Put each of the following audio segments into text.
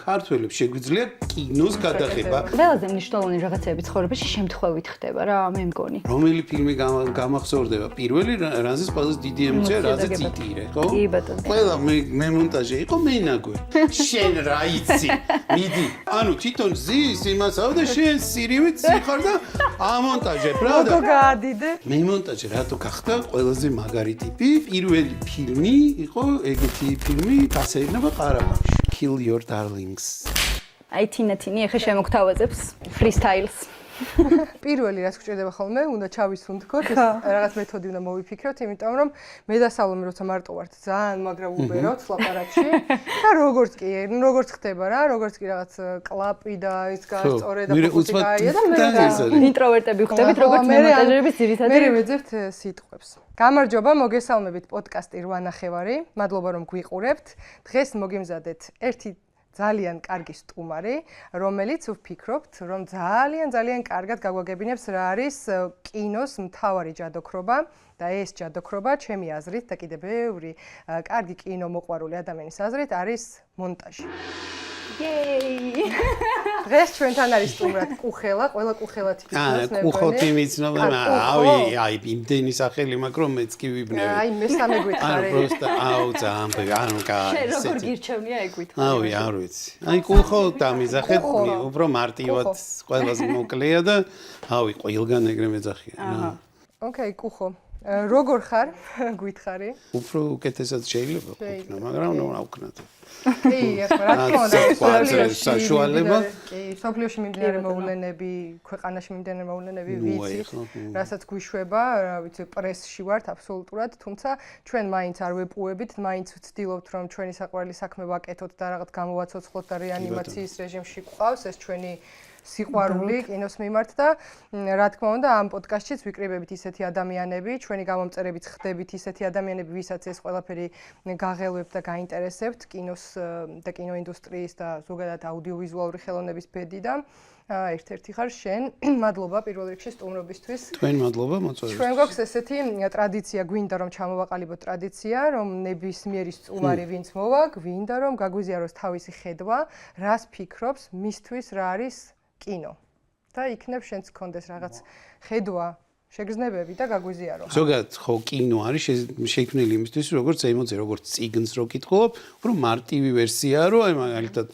ქართველებს შეგვიძლია კინოს გადაღება. ყველაზე მნიშვნელოვანი რაღაცები ცხოვრებაში შემთხვევით ხდება რა, მე მგონი. რომელი ფილმი გამახსოვრდება პირველი, რაზეც ყველაზე დიდი ემოცია, რაზეც იტირე, ხო? კი ბატონო. ყველა მე მონტაჟი იყო მენაგვე. შენ რა იცი? მიდი. ანუ თვითონ ზის იმასაო და შენ სირივით ხარ და ამონტაჟებ რა და გაადიდე. მე მონტაჟი რატო გახდა ყველაზე მაგარი ტიპი? პირველი ფილმი იყო ეგეთი ფილმი დასეირნება ყარაბაღში. Kill your darlings. აი თინათინი ახლა შემოგთავაზებს freestyles. პირველი რაც გვჭირდება ხოლმე, უნდა ჩავისუნთქოთ, რაღაც მეთოდი უნდა მოვიფიქროთ, იმიტომ რომ მე და სალომე როცა მარტო ვართ, ძალიან მაგრა უბეროთ ლაპარაკში და როგორც ხდება რა, როგორც კი რაღაც კლაპი და ის გასწორე და ფოკუსი გაია და მე ინტროვერტები ვხდებით, როგორც მონტაჟერების ძირითადი. მე ვეძებთ სიტყვებს. გამარჯობა, მოგესალმებით პოდკასტი 8 ნახევარი. მადლობა რომ გვიყურებთ. დღეს მოგიმზადეთ ერთი ძალიან კარგი სტუმარი, რომელიც ვფიქრობთ, რომ ძალიან კარგად გაგვაგებინებს რა არის კინოს მთავარი ჯადოქრობა და ეს ჯადოქრობა, ჩემი აზრით და კიდევ ბევრი კარგი კინო მოყვარული ადამიანის აზრით არის მონტაჟი. Yay! დღეს ჩვენთან არის სტუმრად კუხელა, ყველა კუხელათი გიცნობს მე. კუხოთი მიცნობ, აი იმდენი სახელი მაქვს რომ მეც კი ვიბნევი. აი მესამე გვითხარი. ანუ პროსტა ანუ კაი. შენ როგორ გირჩევნია ეგ ვითხრა? არ ვიცი. აი კუხო დამიზახეთ, უფრო მარტივად ყველაზე მოკლეა და ყველგან ეგრე მეძახიან. ოკეი, კუხო. როგორ ხარ? გვითხარი. უფრო უკეთესად შეიძლება ყოფნა, მაგრამ რა ვქნათ. კი, ახლა რა თქმა უნდა, საშუალება. კი, სოფლიოში მიმდინარე მოვლენები, ქვეყანაში მიმდინარე მოვლენები ვიცით, რასაც გვიშვება, რა ვიცი, პრესში ვართ აბსოლუტურად, თუმცა ჩვენ მაინც არ ვეპუებით, მაინც ვცდილობთ რომ ჩვენი საყვარელი საქმე ვაკეთოთ და რაღაც გამოვაცოცხლოთ და რეანიმაციის რეჟიმში გვყავს ეს ჩვენი სიყვარული კინოს მიმართ და რა თქმა უნდა ამ პოდკასტშიც ვიკრიბებით ისეთი ადამიანები, ჩვენი გამომწერებით ხდებით ისეთი ადამიანები, ვისაც ეს ყველაფერი გაღელვებთ და გაინტერესებთ კინოს და კინოინდუსტრიის და ზოგადად აუდიოვიზუალური ხელოვნების ბედი და ერთ-ერთი ხარ შენ. მადლობა პირველ რიგში სტუმრობისთვის. თქვენ მადლობა მოწვევისთვის. ჩვენ გვაქვს ესეთი ტრადიცია, გვინდა რომ ჩამოვაყალიბოთ ტრადიცია, რომ ნებისმიერი სტუმარი ვინც მოვა, გვინდა რომ გაგვიზიაროს თავისი ხედვა, რას ფიქრობს, მისთვის რა არის კინო და იქნებ შენც გქონდეს რაღაც ხედვა, შეგრძნებები და გაგვიზიარო. ზოგადად ხო კინო არის შექმნილი იმისთვის, როგორც ემოცია, როგორც წიგნს რო კითხულობ, უფრო მარტივი ვერსიაა, რომ აი მაგალითად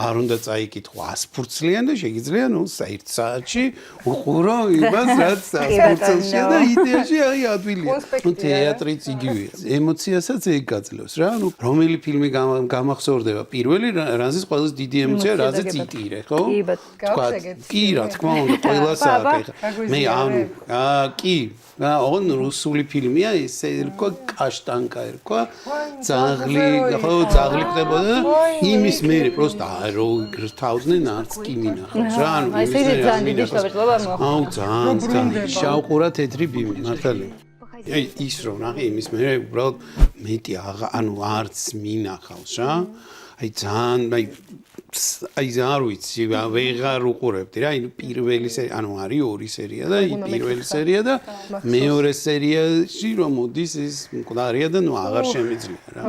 არ უნდა წაიკითხო 100 ფურცლიან და შეგიძლია ნუ 1 საათში უყურო იმას, რაც 100 ფურცელშია და იდეაში აი ადვილია. ნუ თეატრიც იგივეა. ემოციასაც ეგ გაძლევს რა. ნუ რომელი ფილმი გამახსოვრდება პირველი, რაზეც ყველაზე დიდი ემოცია, რაზეც იტირე, ხო? კი, რა თქმა უნდა, ყველას აქვს. მე ანუ კი, on რუსული ფილმია, ესე ერქვა კაშტანკა ერქვა, ძაღლი, ხო, ძაღლი ხდებოდა და იმის მერე პროსტა რო გრთავდნენ არც კი მინახავს რა, ანუ აი ესე ძალიან დიდი შთაბეჭდილება მოხდა. ძალიან შავყურა თეთრი ბიმი, მართალია. აი ის რო ნახე იმის მერე უბრალოდ მეტი ანუ არც მინახავს რა. აი ძალიან აი არ ვიცი, ვეღარ უყურებდი რა, აი პირველი სერია, ანუ არის ორი სერია და პირველი სერია და მეორე სერიაში რომ მოდის ის მკვდარია და ნუ აღარ შემიძლია რა.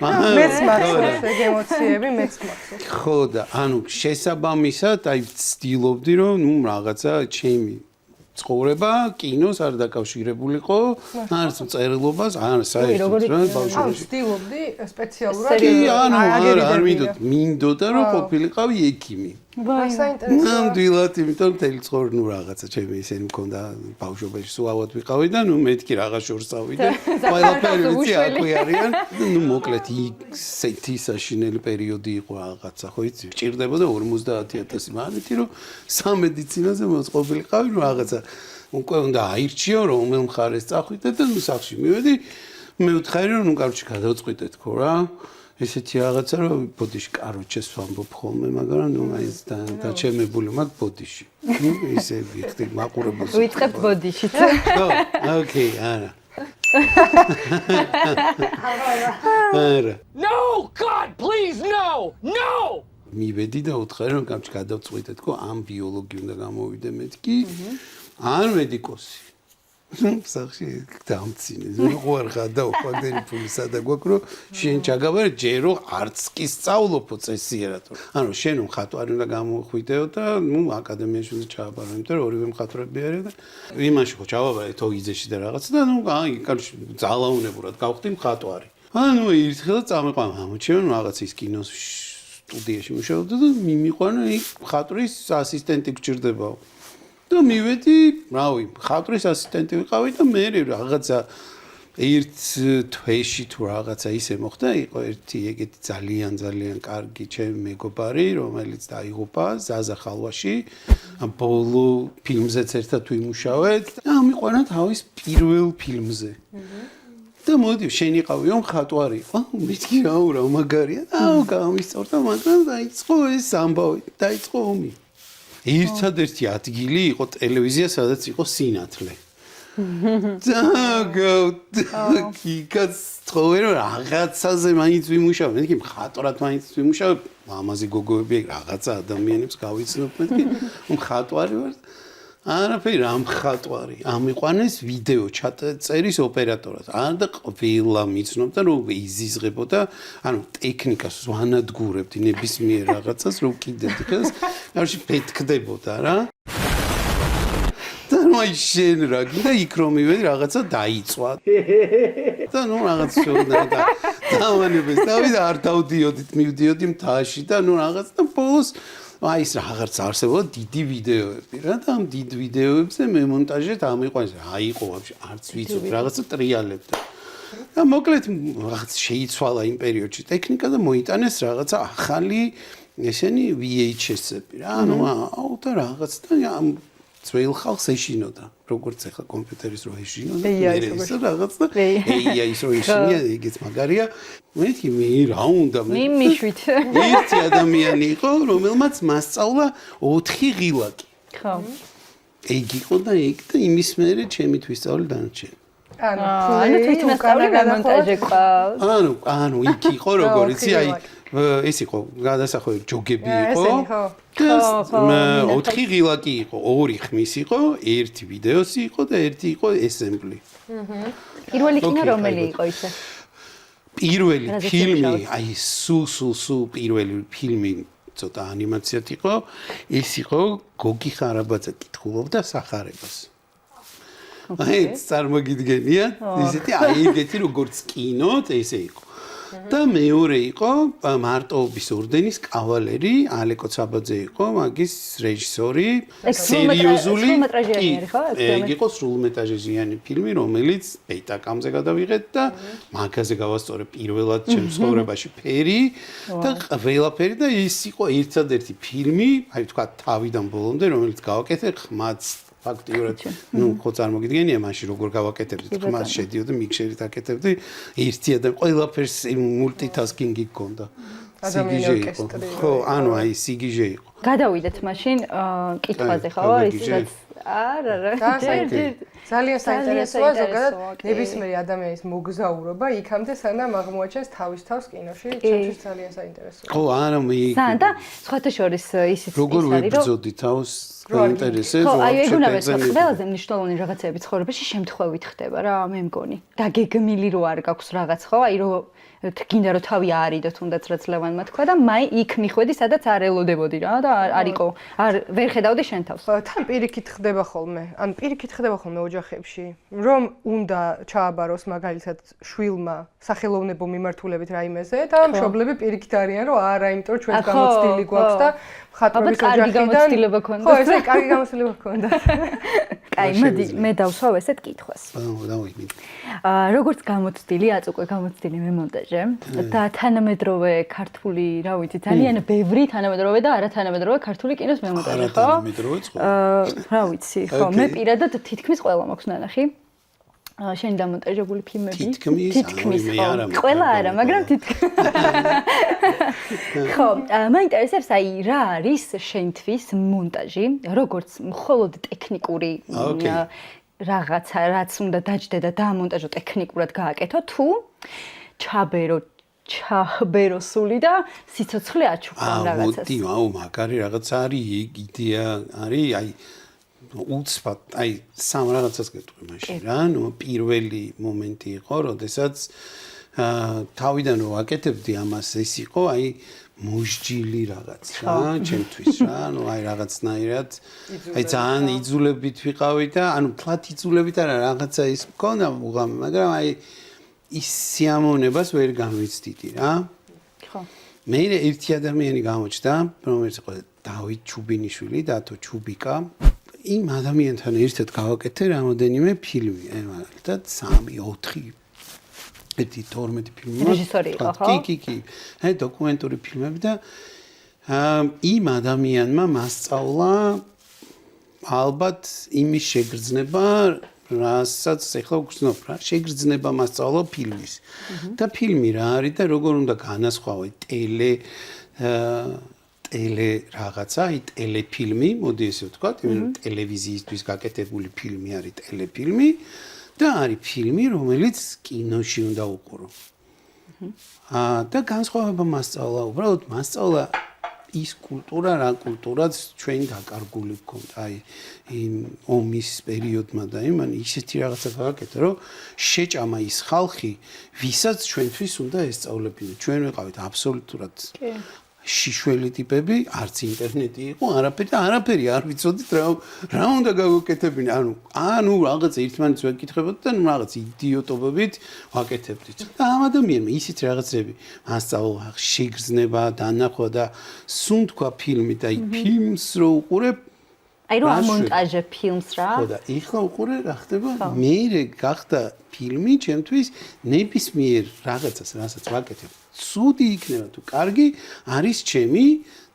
მეც მახსოვს ეგ ემოციები, მეც მახსოვს. ხო და ანუ შესაბამისად აი ვცდილობდი რომ ნუ რაღაცა ჩემი ცხოვრება კინოს არ დაკავშირებულიყო, არც მწერლობას, არ საერთოდ რა ბავშვობაში. ვცდილობდი სპეციალურად. კი, ანუ არ მინდოდა რომ ყოფილიყავი ექიმი. საინტერესოა. ნამდვილად, იმიტომ მთელი ცხოვრება ნუ რაღაცა ჩემი ისენი მქონდა ბავშვობაში სულავად ვიყავი და ნუ მეთქი რაღაც შორს წავიდე. ყველაფერი ვიცი აქვე არიან. ნუ მოკლედ ისეთი საშინელი პერიოდი იყო რაღაცა, ხო იცი? გჭირდებოდა 50,000 მარკი რომ სამედიცინოზე მოწყობილიყავი ნუ რაღაცა უკვე უნდა აირჩიო რომ რომელ მხარეს წახვიდე და ნუ სახში მივედი. მე ვთხარი რომ ნუ კარჩი გადავწყვიტეთ ხო რა. ესეთი რაღაცა რომ ბოდიში კაროჩეს ვამბობ ხოლმე, მაგრამ ნუ აი დაჩემებული მაქვს ბოდიში. ნუ ისე ვიხდი მაყურებელს. ვიწყებთ ბოდიშით. ხო, ოკეი, არა. არა. No, God, please, no! No! მივედი და ვთხარი რომ კარჩი გადავწყვიტეთ ხო, ამ ბიოლოგი უნდა გამოვიდე მეთქი. ან მედიკოსი. სახში დამცინე. ნუ არ ხადა ფაქტები ფული სადა გვაქვს რომ შენ ჩაგაბარე ჯერო არც კი სწავლობო წესიერად. ანუ შენ მხატვარი უნდა გამოხვიდეო და ნუ აკადემიაში უნდა ჩააბარო, იმიტომ რომ ორივე მხატვრები არის და იმაში ხო ჩავაბარე თოიზეში და რაღაცა და ნუ აი კარგი ძალაუნებურად გავხდი მხატვარი. ანუ ერთხელ წამეყვანა ამოჩემ რაღაც ის კინოს სტუდიაში მუშაობდა და მიმიყვანა იქ მხატვრის ასისტენტი გჭირდებაო. და მივედი, რავი, მხატვრის ასისტენტი ვიყავი და მე რაღაცა ერთ თვეში თუ რაღაცა ისე მოხდა, იყო ერთი ეგეთი ძალიან კარგი ჩემი მეგობარი, რომელიც დაიღუპა ზაზა ხალვაში, ბოლო ფილმზეც ერთად ვიმუშავეთ და ამიყვანა თავის პირველ ფილმზე. და მოდი, შენ იყავიო მხატვარი. მეთქი რა მაგარია. გამისწორდა, მაგრამ დაიწყო ეს ამბავი, დაიწყო ომი. ერთადერთი ადგილი იყო ტელევიზია, სადაც იყო სინათლე. კიკაც თხოვე რომ რაღაცაზე მაინც ვიმუშავე, მეთქი მხატვრად მაინც ვიმუშავე, ამაზე გოგოები რაღაცა ადამიანებს გავიცნობ, მეთქი მხატვარი ვარ. არაფერი რა მხატვარი. ამიყვანეს ვიდეო ჩაწერის ოპერატორად. და ყველა მიცნობდა რომ იზიზღებოდა, ანუ ტექნიკას ვანადგურებდი ნებისმიერ რაღაცას რომ კიდევ დღეს არში ფეთქდებოდა რა. და ნუ შენ რა გინდა იქ რომ მივედი რაღაცა დაიწვა. და ნუ რაღაც შეუდა და დავანებეს დავით არ დავდიოდით მივდიოდი მთაში და ნუ რაღაც და ბოლოს აი ეს რაღაც არსებობდა დიდი ვიდეოები რა და ამ დიდ ვიდეოებზე მე მონტაჟეთ ამიყვანეს აიყო ვაფშე არც ვიცოდ რაღაცა ტრიალებდა და მოკლედ რაღაც შეიცვალა იმ პერიოდში ტექნიკა და მოიტანეს რაღაცა ახალი ესენი VHS-ები რა ანუ და რაღაც და ამ ძველ ხალხს ეშინოდა როგორც ახლა კომპიუტერის რო ეშინოდა მე ის რაღაც და AI-ის რო ეშინია ეგეც მაგარია მეთქი მე რა უნდა მე მიშვით ერთი ადამიანი იყო რომელმაც მასწავლა 4 ღილაკი ხო ეგ იყო და ეგ და იმის მერე ჩემი თვისწავლი დანარჩენი ანუ თვითმასწავლე გამონტაჟე ყავს ანუ იქ იყო როგორ იცი აი ეს იყო გადასახევი ჯოგები იყო 4 ღილაკი იყო 2 ხმის იყო 1 ვიდეოსი იყო და 1 იყო ესემბლი პირველი კინო რომელი იყო ისე პირველი ფილმი აი სულ პირველი ფილმი ცოტა ანიმაციად იყო ეს იყო გოგი ხარაბაძე კითხულობდა სახარებას აი წარმოგიდგენია ისეთი აი ეგეთი როგორც კინო ესე იყო და მეორე იყო მარტოობის ორდენის კავალერი ალეკო ცაბაძე იყო მაგის რეჟისორი სერიოზული ეგ იყო სრულმეტრაჟიანი ფილმი რომელიც ბეტაკამზე გადავიღეთ და მაგაზე გავასწორე პირველად ჩემს ცხოვრებაში ფერი და ყველაფერი და ის იყო ერთადერთი ფილმი აი თქვა თავიდან ბოლომდე რომელიც გავაკეთე ხმაც ფაქტიურად ნუ ხო წარმოგიდგენია მაშინ როგორ გავაკეთებდი ხმას შედიოდი მიქსერით აკეთებდი ერთია და ყველაფერს მულტიტასკინგი გქონდა სიგიჟე იყო ხო ანუ აი სიგიჟე იყო გადავიდეთ მაშინ კითხვაზე ხო ისედაც არა ძალიან საინტერესოა ზოგადად ნებისმიერი ადამიანის მოგზაურობა იქამდე სანამ აღმოაჩენს თავის თავს კინოში ჩემთვის ძალიან საინტერესოა ხო არა მე და სხვათა შორის ისიც როგორ ვიბრძოდი თავს გაინტერესებს ხო აი ეგ უნდა ვეთქვა ყველაზე მნიშვნელოვანი რაღაცები ცხოვრებაში შემთხვევით ხდება რა მე მგონი დაგეგმილი რო არ გაქვს რაღაც ხო აი რო გინდა რომ თავი აარიდო თუნდაც რაც ლევანმა თქვა და მაი იქ მიხვედი სადაც არ ელოდებოდი რა და არისო არ ვერ ხედავდი შენ თავს თან პირიქით ხდება ხოლმე ან პირიქით ხდება ხოლმე ოჯახებში რომ უნდა ჩააბაროს მაგალითად შვილმა სახელოვნებო მიმართულებით რაიმეზე და მშობლები პირიქით არიან რომ არა იმიტომ რომ ჩვენ გამოცდილი გვაქვს და ხატრობის ოჯახიდან ხო ესე კარგი გამოცდილება გქონდა კაი მოდი მე დავსვავ ესეთ კითხვას დავიმინე როგორც გამოცდილი აწუყვე გამოცდილი მე მონტაჟე და თანამედროვე ქართული რა ვიცი ძალიან ბევრი თანამედროვე და არათანამედროვე ქართული კინოს მე მონტაჟე ხო რა ვიცი ხო მე პირადად თითქმის ყველა მაქვს ნანახი შენ დამონტაჟებული ფილმები თითქმის ყველა არა მაგრამ თითქმის ხო მაინტერესებს აი რა არის შენთვის მონტაჟი როგორც მხოლოდ ტექნიკური რაღაცა რაც უნდა დაჯდე და დაამონტაჟო ტექნიკურად გააკეთო თუ ჩაბერო სული და სიცოცხლე აჩუქრონ რაღაცას მოდი აუ მაგარი რაღაცა არის იდეა არის აი უცბად, აი სამ რაღაცას გეტყვი მაშინ რა, ნუ პირველი მომენტი იყო, როდესაც თავიდან რო ვაკეთებდი ამას, ეს იყო აი მოსჯილი რაღაც რა, ჩემთვის რა, ნუ აი რაღაცნაირად აი ძალიან იძულებით ვიყავი და ანუ თლათ იძულებით არა რაღაცა ის მქონდა უღამ, მაგრამ აი ის სიამოვნებას ვერ გამვიცდიდი რა. ხო. მე ერთი ადამიანი გამოჩნდა, რომელიც იყო დავით ჩუბინიშვილი, დათო ჩუბიკა. იმ ადამიანთან ერთად გავაკეთე რამოდენიმე ფილმი, მაგალითად 3-4 ერთი 12 ფილმი. რეჟისორი იყო, ხო? კი. აი დოკუმენტური ფილმები და იმ ადამიანმა მასწავლა ალბათ იმის შეგრძნება, რასაც ეხლა ვგრძნობ რა, შეგრძნება მასწავლა ფილმის. და ფილმი რა არის და როგორ უნდა განასხვავო ტელე რაღაცა, აი ტელეფილმი, მოდი ესე ვთქვათ, ტელევიზიისთვის გაკეთებული ფილმი არის ტელეფილმი და არის ფილმი, რომელიც კინოში უნდა უყურო. და განსხვავება მასწავლა, უბრალოდ მასწავლა ის კულტურა, რა კულტურაც ჩვენ დაკარგული გქონდა, აი იმ ომის პერიოდმა და იმან ისეთი რაღაცა გავაკეთე, რომ შეჭამა ის ხალხი, ვისაც ჩვენთვის უნდა ესწავლებინა. ჩვენ ვიყავით აბსოლუტურად შიშველი ტიპები, არც ინტერნეტი იყო, არაფერი არ ვიცოდით რა უნდა გავაკეთებინა. ანუ რაღაც ერთმანეთს ვეკითხებოდით და რაღაც იდიოტობებით ვაკეთებდით. და ამ ადამიანმა ისეთ რაღაცები მასწავლა, შეგრძნება, დანახვა და სულ თქვა ფილმი და აი ფილმს რო უყურებ აი რომ ამონტაჟე ფილმს რა. ხო და ეხლა უყურე რა ხდება? მე გახდა ფილმი ჩემთვის ნებისმიერ რაღაცას, რასაც ვაკეთებ. ცუდი იქნება თუ კარგი არის ჩემი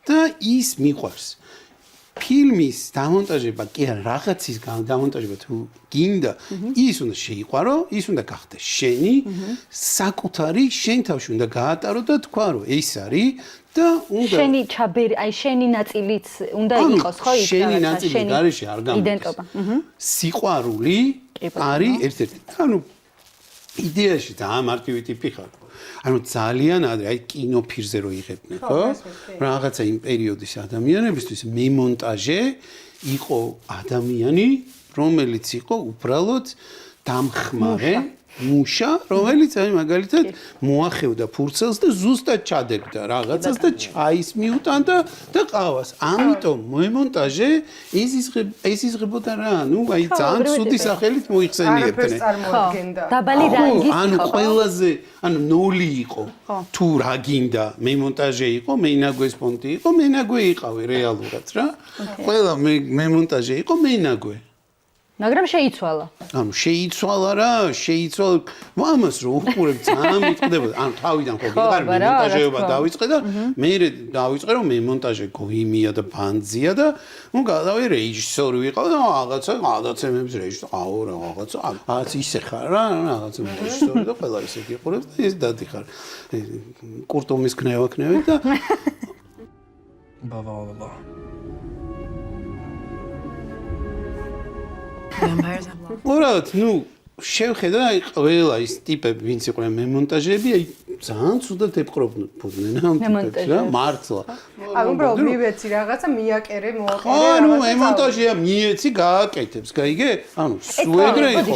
და ის მიყვარს. ფილმის დამონტაჟება კი არა რაღაცის დამონტაჟება თუ გინდა ის უნდა შეიყვარო, ის უნდა გახდეს შენი, საკუთარი შენ თავში უნდა გაატარო და თქვა რომ ეს არის და უნდა შენი ჩაბერი, აი შენი ნაწილიც უნდა იყოს ხო ის შენი ნაწილი გარეშე არ გამოდის. იდენტობა. სიყვარული არის ერთ-ერთი. ანუ იდეაში ძალიან მარტივი ტიპი ხარ. ანუ ძალიან ადრე, აი კინოფირზე რო იღებდნენ, ხო? რაღაცა იმ პერიოდის ადამიანებისთვის მემონტაჟე იყო ადამიანი, რომელიც იყო უბრალოდ დამხმარე, მუშა, რომელიც აი მაგალითად მოახევდა ფურცელს და ზუსტად ჩადებდა რაღაცას და ჩაის მიუტანდა და ყავას. ამიტომ მემონტაჟე იზღებოდა რა, ნუ აი ძალიან ცუდი სახელით მოიხსენიებდნენ. დაბალი რანგის ანუ ყველაზე ანუ ნული იყო. თუ რა გინდა, მემონტაჟე იყო, მენაგვეს პონტი იყო, მენაგვე იყავი რეალურად რა. ყველა მემონტაჟე იყო, მენაგვე. მაგრამ შეიცვალა. ანუ შეიცვალა რა, შეიცვალა. ამას რო უყურებ ძალიან მიტყდება. ანუ თავიდან ხო გიყარ მემონტაჟეობა დავიწყე და მე დავიწყე რომ მემონტაჟე გოიმია და ბანძია და ნუ გადავე რეჟისორი ვიყავ და რაღაცებს რეჟისორი აუ რა რაღაც ისე ხარ რა, რაღაც რეჟისორი და ყველა ისე გიყურებს და ეს დადიხარ. კურტომის ქნევაქნევი და ბავალა უბრალოდ, ნუ შევხედა აი ყველა ის ტიპები, ვინც იყვნენ მემონტაჟები, აი ძალიან ცუდად ეპყრობდნენ ამ ტიპებს რა, მართლა. ანუ უბრალოდ მივეცი რაღაცა, მიაკერე, მოაკერე. ხო, ნუ მემონტაჟია, მიეცი, გააკეთებს, გაიგე? ანუ სულ ეგრე იყო.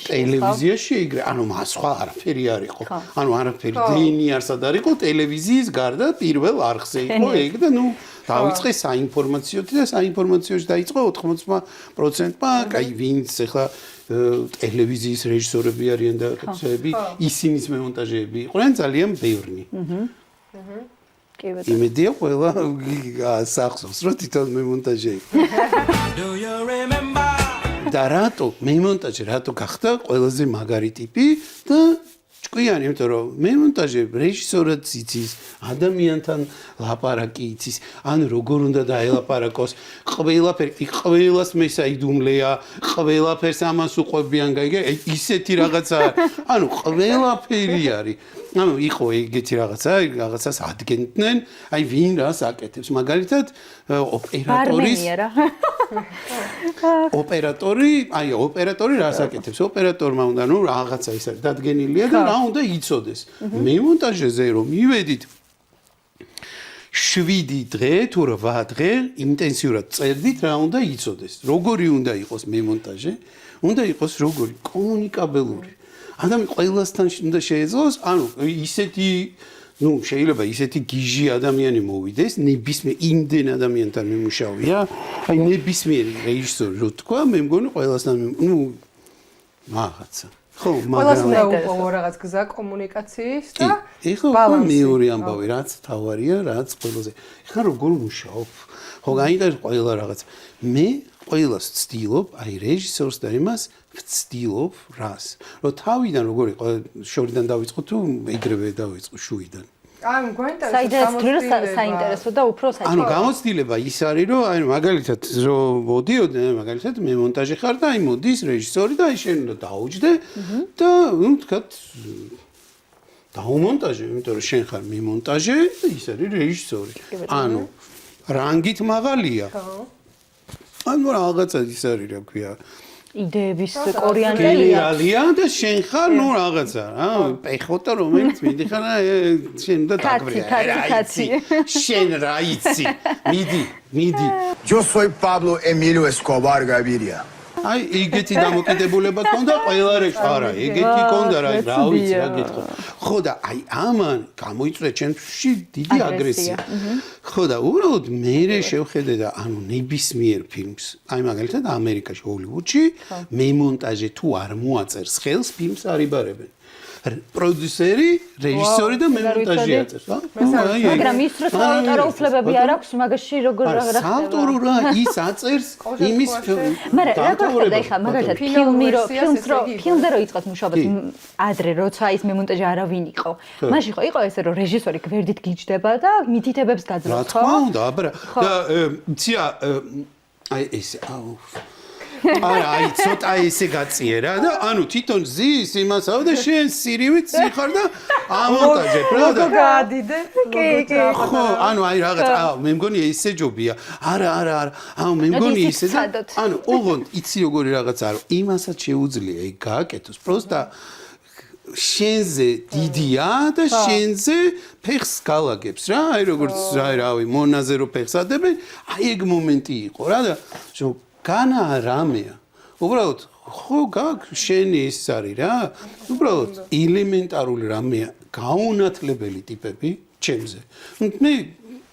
ტელევიზიაში ეგრე, ანუ მას სხვა არაფერი არ იყო. ანუ არაფერი დენი არსად არ იყო, ტელევიზიის გარდა პირველ არხზე იყო ეგ და ნუ დავიწყე საინფორმაციოთი და საინფორმაციოში დაიწყო 80%-მა, კაი ვინც ახლა ტელევიზიის რეჟისორები არიან და ხები, ისინის მემონტაჟეები იყვნენ ძალიან ბევრი. კი ბატონო. იმედია ყველა სახსოვს, რომ თვითონ მემონტაჟე იყო. და რატო მემონტაჟე რატო გახდა ყველაზე მაგარი ტიპი და ჭკვიანი, იმიტომ რომ მემონტაჟე რეჟისორად იცის, ადამიანთან ლაპარაკი იცის, ან როგორ უნდა დაელაპარაკოს, ყველას მესაიდუმლეა, ყველაფერს ამას უყვებიან, გაიგე? ისეთი რაღაცა, ანუ ყველაფერი არის. ანუ იყო ეგეთი რაღაცას ადგენდნენ, აი ვინ რას აკეთებს, მაგალითად ოპერატორი რას აკეთებს, ოპერატორმა უნდა ნუ რაღაცა ის არის დადგენილია და რა უნდა იცოდეს. მემონტაჟეზე რომ მივედით 7 დღე თუ 8 დღე ინტენსიურად წერდით რა უნდა იცოდეს. როგორი უნდა იყოს მემონტაჟე? უნდა იყოს როგორი კომუნიკაბელური. ადამიანი ყველასთან უნდა შეეძლოს, ანუ ისეთი შეიძლება ისეთი გიჟი ადამიანი მოვიდეს, ნებისმიერ იმდენ ადამიანთან მიმუშავია, აი ნებისმიერი რეჟისორი რო თქვა, მე მგონი ყველასთან რაღაცა. ხო, ყველას უნდა მაგრამ უყო რაღაც გზა კომუნიკაციის და ეხლა მეორე ამბავი, რაც თავარია, რაც ყველაზე. ეხლა როგორ მუშაობ? ხო, გაინტერესებს ყველა რაღაც. მე ყველას ვცდილობ, აი რეჟისორს და იმას ვცდილობ რას. რომ თავიდან როგორი შორიდან დავიწყო თუ ეგრევე დავიწყო შუიდან. საინტერესო და უფრო საჭირო. ანუ გამოცდილება ის არის, რომ აი მაგალითად რომ მოდიოდე, მაგალითად მე მონტაჟი ხარ და აი მოდის რეჟისორი და აი შენ უნდა დაუჯდე და თქვათ დაუმონტაჟე, იმიტომ რომ შენ ხარ მიმონტაჟე და ის არის რეჟისორი. ანუ რანგით მაღალია. ანუ რაღაცა ის არის, რა ქვია. იდეების კორიანტელია. გენერალია და შენ ხარ ნუ რაღაცა რა პეხოტა რომელიც მიდიხარ შენ და დაგვია შენ რა იცი მიდი Yo soy Pablo Emilio Escobar Gaviria. აი ეგეთი დამოკიდებულება ქონდა ყველა არა ეგეთი ქონდა რა ვიცი რა გითხო ხო და აი ამან გამოიწვია ჩემში დიდი აგრესია ხო და უბრალოდ მე შევხედე და ანუ ნებისმიერ ფილმს აი მაგალითად ამერიკაში ჰოლივუდში მემონტაჟე თუ არ მოაწერს ხელს ფილმს არ იბარებენ პროდიუსერი, რეჟისორი და მემონტაჟი აწერს, რა? მაგრამ ის რო საავტორო უფლებები არ აქვს, მაგაში როგორ რა ხდება? საავტორო რა ის აწერს იმის მაგრამ რა ხდება ეხლა მაგალითად ფილმზე რო იწყოთ მუშაობა ადრე როცა ის მემონტაჟი არავინ იყო. მაშინ ხო იყო ესე რომ რეჟისორი გვერდით გიჯდება და მითითებებს გაძლევს, ხო? რა თქმა უნდა, აბა და ცია აი ესე აუ არა, აი ცოტა ესე გაწიერა და ანუ თვითონ ზის იმასაო და შენ სირივით ციხარ და ამონტაჟებ რა და გაადიდე. კი. ხო, ანუ აი რაღაც მე მგონი ესე ჯობია. არა, ანუ მე მგონი ისე და ანუ ოღონდ იცი როგორი რაღაც არა, იმასაც შეუძლია ეგ გააკეთოს. პროსტა შენზე დიდია და შენზე ფეხს გალაგებს რა, აი როგორც რავი, მონაზე რო ფეხს ადებენ, აი ეგ მომენტი იყო რა და განა რამეა. უბრალოდ ხო გაქვს შენი ის არის რა. უბრალოდ ელემენტარული რამეა, გაუნათლებელი ტიპები ჩემზე. მე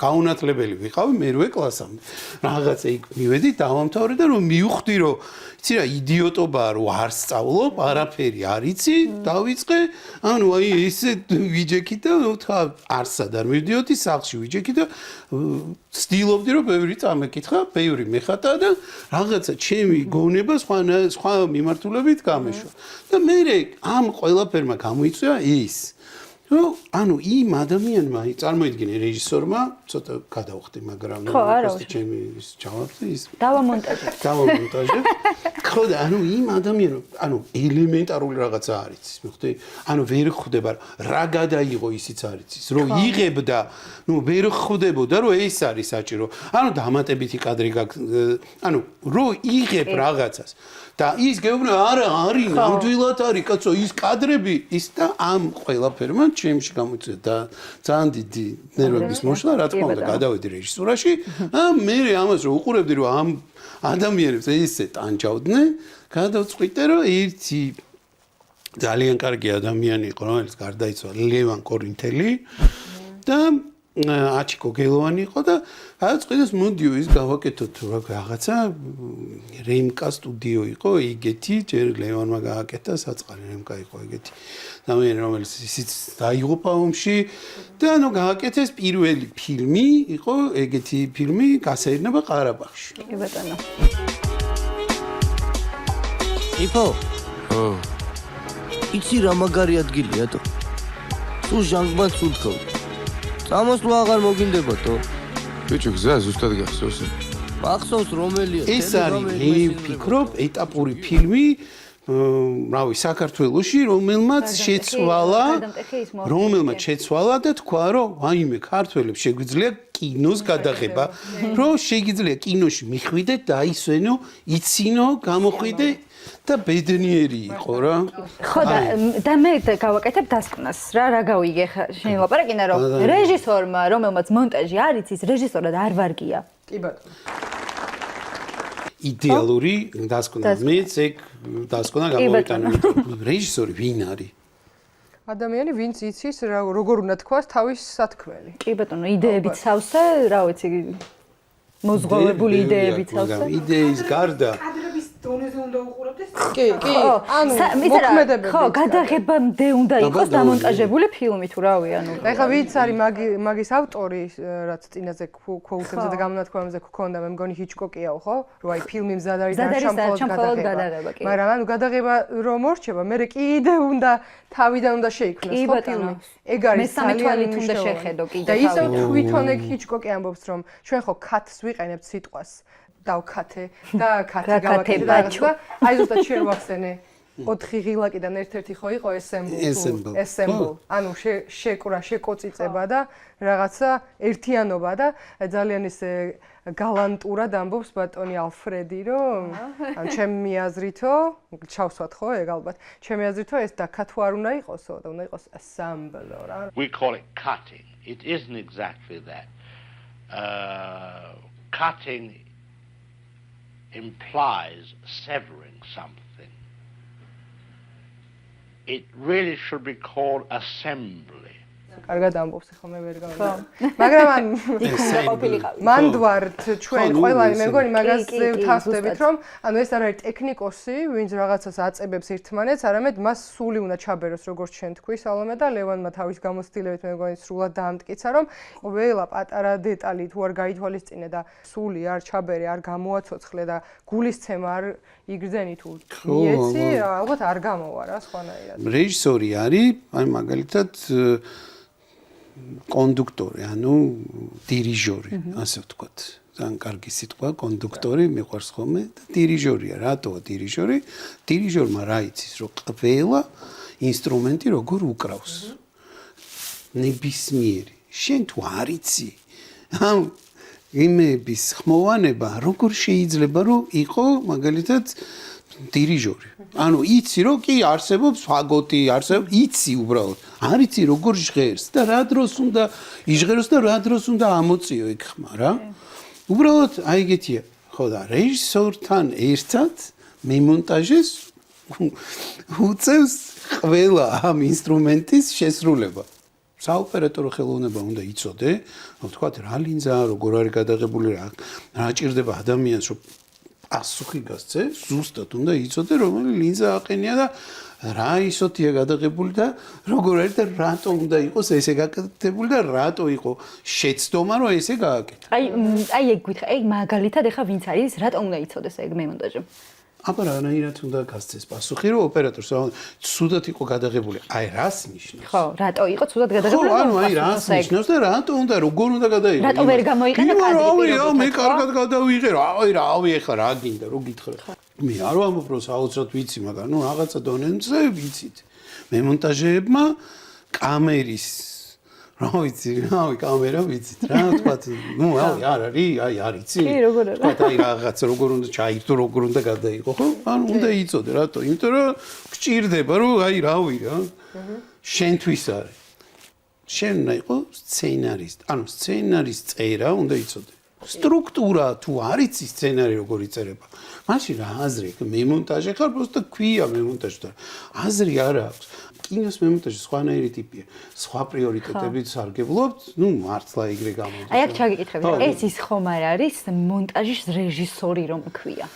გაუნათლებელი ვიყავი მერვე კლასამდე. რაღაცა იქ მივედი, დავამთავრე და რომ მივხვდი რომ იცი რა იდიოტობაა რომ არ სწავლობ, არაფერი არ იცი, დავიწყე, ანუ აი ესე ვიჯექი და არსად არ მივდიოდი სახლში ვიჯექი და ვცდილობდი რომ ბევრი წამეკითხა, ბევრი მეხატა და რაღაცა ჩემი გონება სხვა მიმართულებით გამეშვა. და მე ამ ყველაფერმა გამოიწვია ის ანუ იმ ადამიანმა წარმოიდგინე რეჟისორმა ცოტა გადავხდი მაგრამ просто ჩემი ჯავაბზე ის დავამონტაჟე ხო და ანუ იმ ადამიანმა ანუ ელემენტარული რაღაცა არის მიხდი ანუ ვერ ხვდება რა გადაიღო ისიც არის რომ იღებდა ნუ ვერ ხვდებოდა რომ ეს არის საჭირო ანუ დამატებითი კადრი ანუ რომ იღებ რაღაცას და ის გეუბნება არა არის ნამდვილად არის კაცო ის კადრები ის და ამ ყველაფერმა ჩემში გამოიწვია და ძალიან დიდი ნერვების მოშლა რა თქმა უნდა გადავედი რეჟისურაში მე ამას რომ უყურებდი რომ ამ ადამიანებს ესე ტანჯავდნენ გადავწყვიტე რომ ერთი ძალიან კარგი ადამიანი იყო რომელიც გარდაიცვალა ლევან კორინთელი და აჩიკო გელოვანი იყო და გადაწყვიტეს მოდიო ის გავაკეთოთ რაღაცა რემკა სტუდიო იყო ეგეთი ჯერ ლევანმა გააკეთა საწყარი რემკა იყო ეგეთი ადამიანი რომელიც ისიც დაიღუპა ომში და ანუ გააკეთეს პირველი ფილმი იყო ეგეთი ფილმი გასეირნება ყარაბაღში კი ბატონო იფო იცი რა მაგარი ადგილია თო თუ ჟანგბად სულთქო სამოსლო აღარ მოგინდებათო ბიჭო გზა ზუსტად გახსოვს მახსოვს რომელია ეს არის მე ვფიქრობ ეტაპური ფილმი რავი საქართველოში რომელმაც შეცვალა და თქვა რომ ვაიმე ქართველებს შეგვიძლია კინოს გადაღება, რომ შეიძლება კინოში მიხვიდე, დაისვენო, იცინო, გამოხვიდე და ბედნიერი იყო რა. ხო და მე გავაკეთებ დასკვნას რა გავიგე შენ ლაპარაკინა რომ რეჟისორმა რომელმაც მონტაჟი არ იცის რეჟისორად არ ვარგია. კი ბატონო. იდეალური დასკვნა. მეც ეგ დასკვნა გამოვიტანე. რეჟისორი ვინ არის? ადამიანი ვინც იცის როგორ უნდა თქვას თავის სათქმელი. კი ბატონო, იდეებით სავსე, რა ვიცი, მოზღვავებული იდეებით სავსე. იდეის გარდა კადრების დონეზე უნდა უყურებდეს. კი, ანუ მოქმედებები. ხო, გადაღებამდე უნდა იყოს დამონტაჟებული ფილმი თუ რავი, ანუ. ეხლა ვინც არის მაგის ავტორი, რაც წინაზე quote-ებზე და გამონათქვამებზე გქონდა, მე მგონი ჰიჩკოკიაო, ხო? რომ აი ფილმი მზად არის და შემხოლოდ გადაღება, კი. მაგრამ ანუ გადაღება რომ მორჩება, მე კიდე უნდა თავიდან უნდა შეიქმნას ხო ფილმი. ეგ არის ძალიან უნდა შეხედო კიდე. და ისევ თვითონ ეგ ჰიჩკოკი ამბობს, რომ ჩვენ ხო cut-ს ვიყენებთ სიტყვას. დავკათე და კათი გავაკეთე და აი ზუსტად შევახსენე 4 ღილაკიდან ერთ-ერთი ხო იყო assemble ანუ შეკრა შეკოწიწება და რაღაცა ერთიანობა და ძალიან ისე გალანტურად ამბობს ბატონი ალფრედი რომ ან ჩემი აზრითო ჩავსვათ ხო ეგ ალბათ ჩემი აზრითო ეს დაკათვა არ უნდა იყოსო და უნდა იყოს assemble რა We call it cutting. It isn't exactly that. Cutting implies severing something. It really should be called assembly. კარგად ამბობს ხო მე ვერ გავიგე. მაგრამ ან იქ უნდა ყოფილიყავი. მანდვართ ჩვენ ყველანი მე მგონი მაგაზე ვთავსდებით რომ ანუ ეს არ არის ტექნიკოსი, ვინც რაღაცას აწებებს ერთმანეთს, არამედ მას სული უნდა ჩაბეროს როგორც ჩვენ თქვი სალომე და ლევანმა თავის გამოცდილებით მე მგონი სრულად დაამტკიცა რომ ყველა პატარა დეტალი თუ არ გაითვალისწინე და სული არ ჩაბერე, არ გამოაცოცხლე და გულისცემა არ იგრძენი თუ მიეცი, ალბათ არ გამოვა რა სხვანაირად. რეჟისორი არის, აი მაგალითად კონდუქტორი, ანუ დირიჟორი, ასე ვთქვათ. ძალიან კარგი სიტყვა, კონდუქტორი, მიყვარს ხოლმე და დირიჟორია. რატოა დირიჟორი? დირიჟორმა რა იცის, რომ ყველა ინსტრუმენტი როგორ უკრავს. ნებისმიერი. შენ თუ არ იცი, ამ იმების ხმოვანება როგორ შეიძლება რომ იყო მაგალითად დირიჟორი. ანუ იცი რომ კი არსებობს ფაგოტი, არსებობს იცი უბრალოდ. არ იცი როგორ ჟღერს და რა დროს უნდა იჟღეროს და რა დროს უნდა ამოწიო ეგ ხმა რა. უბრალოდ აი ეგეთია. ხო და რეჟისორთან ერთად მემონტაჟეს უწევს ყველა ამ ინსტრუმენტის შესრულება. საოპერატორო ხელოვნება უნდა იცოდე, ვთქვათ რა ლინზა, როგორ არის გადაღებული, რა ჭირდება ადამიანს, რომ პასუხი გასცე, ზუსტად უნდა იცოდე, რომელი ლინზა აყენია და რა ისოთია გადაღებული და როგორ არის და რატო უნდა იყოს ესე გაკეთებული და რატო იყო შეცდომა, რომ ესე გააკეთო. აი ეგ გითხრა, ეგ მაგალითად ეხა ვინც არის, რატო უნდა იცოდეს ეგ მემონტაჟი? აბა რანაირად უნდა გასცეს პასუხი, რომ ოპერატორს ცუდად იყო გადაღებული. აი რას ნიშნავს? ხო, რატო იყო ცუდად გადაღებული? ხო, ანუ აი რას ნიშნავს და რატო უნდა როგორ უნდა გადაიღო? რატო ვერ გამოიყენა კადრი? მე კარგად გადავიღე რა, რავი ეხლა რა გინდა, რო გითხრა. მე არ ვამბობ რომ საოცრად ვიცი, მაგრამ ნუ რაღაცა დონეზე ვიცით. მემონტაჟეებმა კამერის რა ვიცი, რავი კამერა ვიცით რა, თქვათ, ნუ რავი არ არის, აი არ იცი. კი, როგორ არა. თქვათ აი რაღაც როგორ უნდა ჩაირთო, როგორ უნდა გადაიღო, ხო? ანუ უნდა იცოდე რატო? იმიტომ რომ გჭირდება რომ აი რავი რა. შენთვის არის. შენ უნდა იყო სცენარისტი. ანუ სცენარის წერა უნდა იცოდე. სტრუქტურა თუ არ იცი სცენარი როგორ იწერება. მაშინ რა აზრი აქვს? მემონტაჟი ხარ, просто ქვია მემონტაჟი და აზრი არ აქვს. კინოს მემონტაჟი სხვანაირი ტიპია. სხვა პრიორიტეტებით სარგებლობთ, ნუ მართლა ეგრე გამოდის. აი აქ ჩაგიკითხები, ეს ის ხომ არ არის მონტაჟის რეჟისორი რომ ქვია?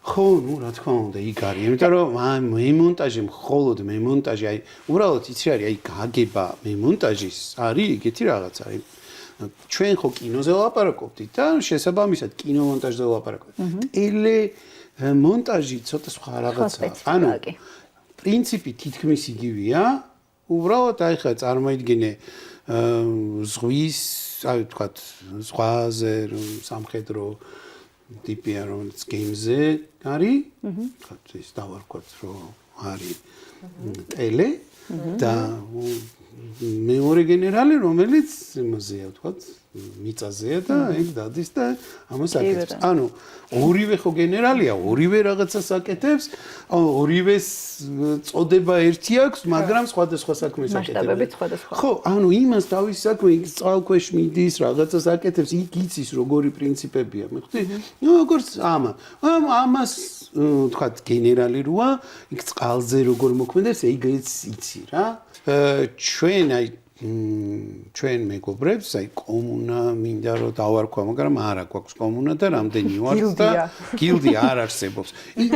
ხო, ნუ რა თქმა უნდა, იქ არის. იმიტომ რომ მემონტაჟი მხოლოდ მემონტაჟი, აი უბრალოდ იცი არის, აი გაგება მემონტაჟის არის ეგეთი რაღაც არის. ჩვენ ხო კინოზე ვლაპარაკობთ და შესაბამისად კინომონტაჟზე ვლაპარაკობთ. ტელე მონტაჟი ცოტა სხვა რაღაცაა. ანუ პრინციპი თითქმის იგივეა. უბრალოდ აი ხა წარმოიდგინე ზღვის, აი ვთქვათ, ზღვაზე სამხედრო ტიპია რომელიც გეიმზე არის. ვთქვათ ის დავარქვათ რომ არის ტელე და მეორე გენერალი რომელიც იმაზეა ვთქვათ მიწაზეა და ეგ დადის და ამას აკეთებს. ანუ ორივე ხო გენერალია, ორივე რაღაცას აკეთებს, ორივეს წოდება ერთი აქვს, მაგრამ სხვადასხვა საქმეს აკეთებს. მასშტაბებით სხვადასხვა. ხო, ანუ იმას თავის საქმე იქ წყალქვეშ მიდის, რაღაცას აკეთებს, იქ იცის როგორი პრინციპებია, მიხვდი? როგორც ამას თქვათ გენერალი როა, იქ წყალზე როგორ მოქმედებს, ეგეც იცი რა. ჩვენ მეგობრებს, აი კომუნა მინდა რომ დავარქვა, მაგრამ არა გვაქვს კომუნა და რამდენი ვართ და გილდი არ არსებობს.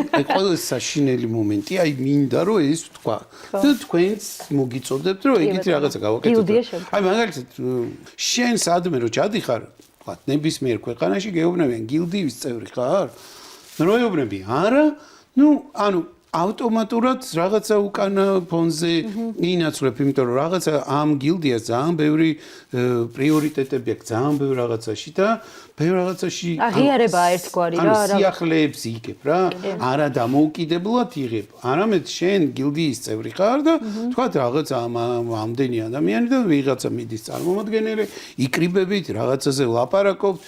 აი ყველა საშინელი მომენტი, აი მინდა რომ ეს თქვა. და თქვენც მოგიწოდებთ რომ ეგეთი რაღაცა გავაკეთოთ. აი მაგალითად შენ სადმე რომ ჯადიხარ, თქვა ნებისმიერ ქვეყანაში გეუბნებიან გილდიის წევრი ხარ? რო ეუბნები, არა, ანუ ავტომატურად რაღაცა უკანა ფონზე ინაცვლებ, იმიტომ რომ რაღაცა ამ გილდიას ძალიან ბევრი პრიორიტეტები აქვს, ძალიან ბევრი რაღაცაში და ბევრი რაღაცაში აღიარებაა ერთგვარი რა. სიახლეებს იგებ რა, არა დამოუკიდებლად იღებ. არამედ შენ გილდიის წევრი ხარ და თქვა რაღაცა ამდენი ადამიანი და ვიღაცა მიდის წარმომადგენელი, იკრიბებით, რაღაცაზე ვლაპარაკობთ.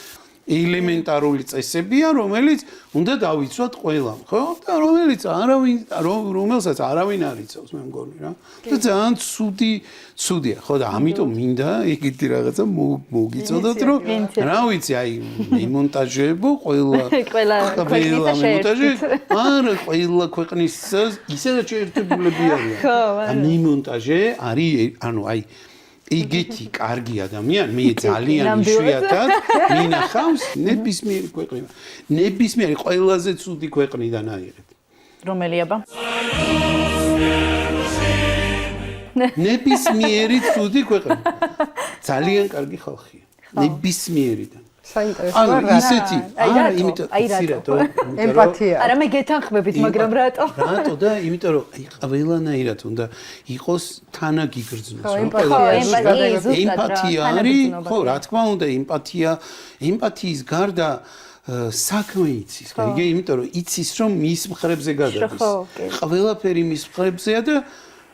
ელემენტარული წესებია, რომელიც უნდა დავიცვათ ყველამ, ხო? და რომელსაც არავინ არ იცავს, მე მგონი რა. და ძალიან ცუდია, ხო? და ამიტომ მინდა ეგეთი რაღაცა მოგიწოდოთ, რომ რა ვიცი, აი მიმონტაჟეებო ყველა მიმონტაჟე, არა ყველა ქვეყნის ისედაც შეერთებულები არიან. ხო, მიმონტაჟე არის, ანუ აი იგეთი კარგი ადამიანი, მე ძალიან იშვიათად მინახავს ნებისმიერი ქვეყნა. ნებისმიერი ყველაზე ცუდი ქვეყნიდან აიღეთ. რომელი აბა? ნებისმიერი ცუდი ქვეყნა. ძალიან კარგი ხალხია. ნებისმიერიდან. საინტერესოა რა. ისეთი, იმიტომ ემპათია. არა მე გეთანხმებით, მაგრამ რატო? რატო და იმიტომ რომ ყველანაირად უნდა იყოს თანაგიგრძნოს. ემპათია არის, ხო, რა თქმა უნდა, ემპათიის გარდა საქმე იცის, იგი იმიტომ რომ იცის რომ მის მხრებზე გადადის. ყველაფერი მის მხრებზეა და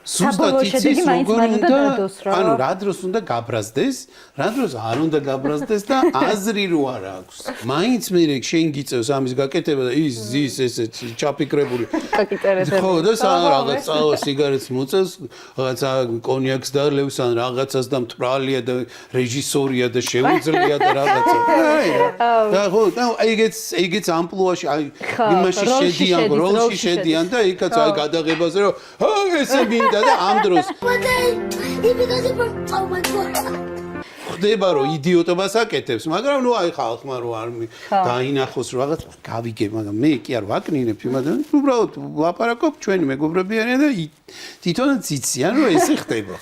ზუსტად იცის როგორ უნდა, ანუ რა დროს უნდა გაბრაზდეს, რა დროს არ უნდა გაბრაზდეს და აზრი რო არ აქვს. მაინც მე შენ გიწევს ამის გაკეთება და ის ზის ესეც ჩაფიქრებული. ხო, და რაღაც სიგარეტს მოწევს, რაღაცა კონიაკს და ლევს ან რაღაცას და მტრალია და რეჟისორია და შეუძლია და რაღაცა. და ხო, და ეგეც ამპლუაში, აი იმაში შედიან, როლში შედიან და იქაც აი გადაღებაზე რომ ესე და ამ დროს ხდება რომ იდიოტობას აკეთებს, მაგრამ ნუ აი ხალხმა რო არ დაინახოს რაღაც გავიგებ, მაგრამ მე კი არ ვაკნინებ იმადან, უბრალოდ ლაპარაკობ ჩვენი მეგობრები არიან და თვითონაც იციან რომ ესე ხდება.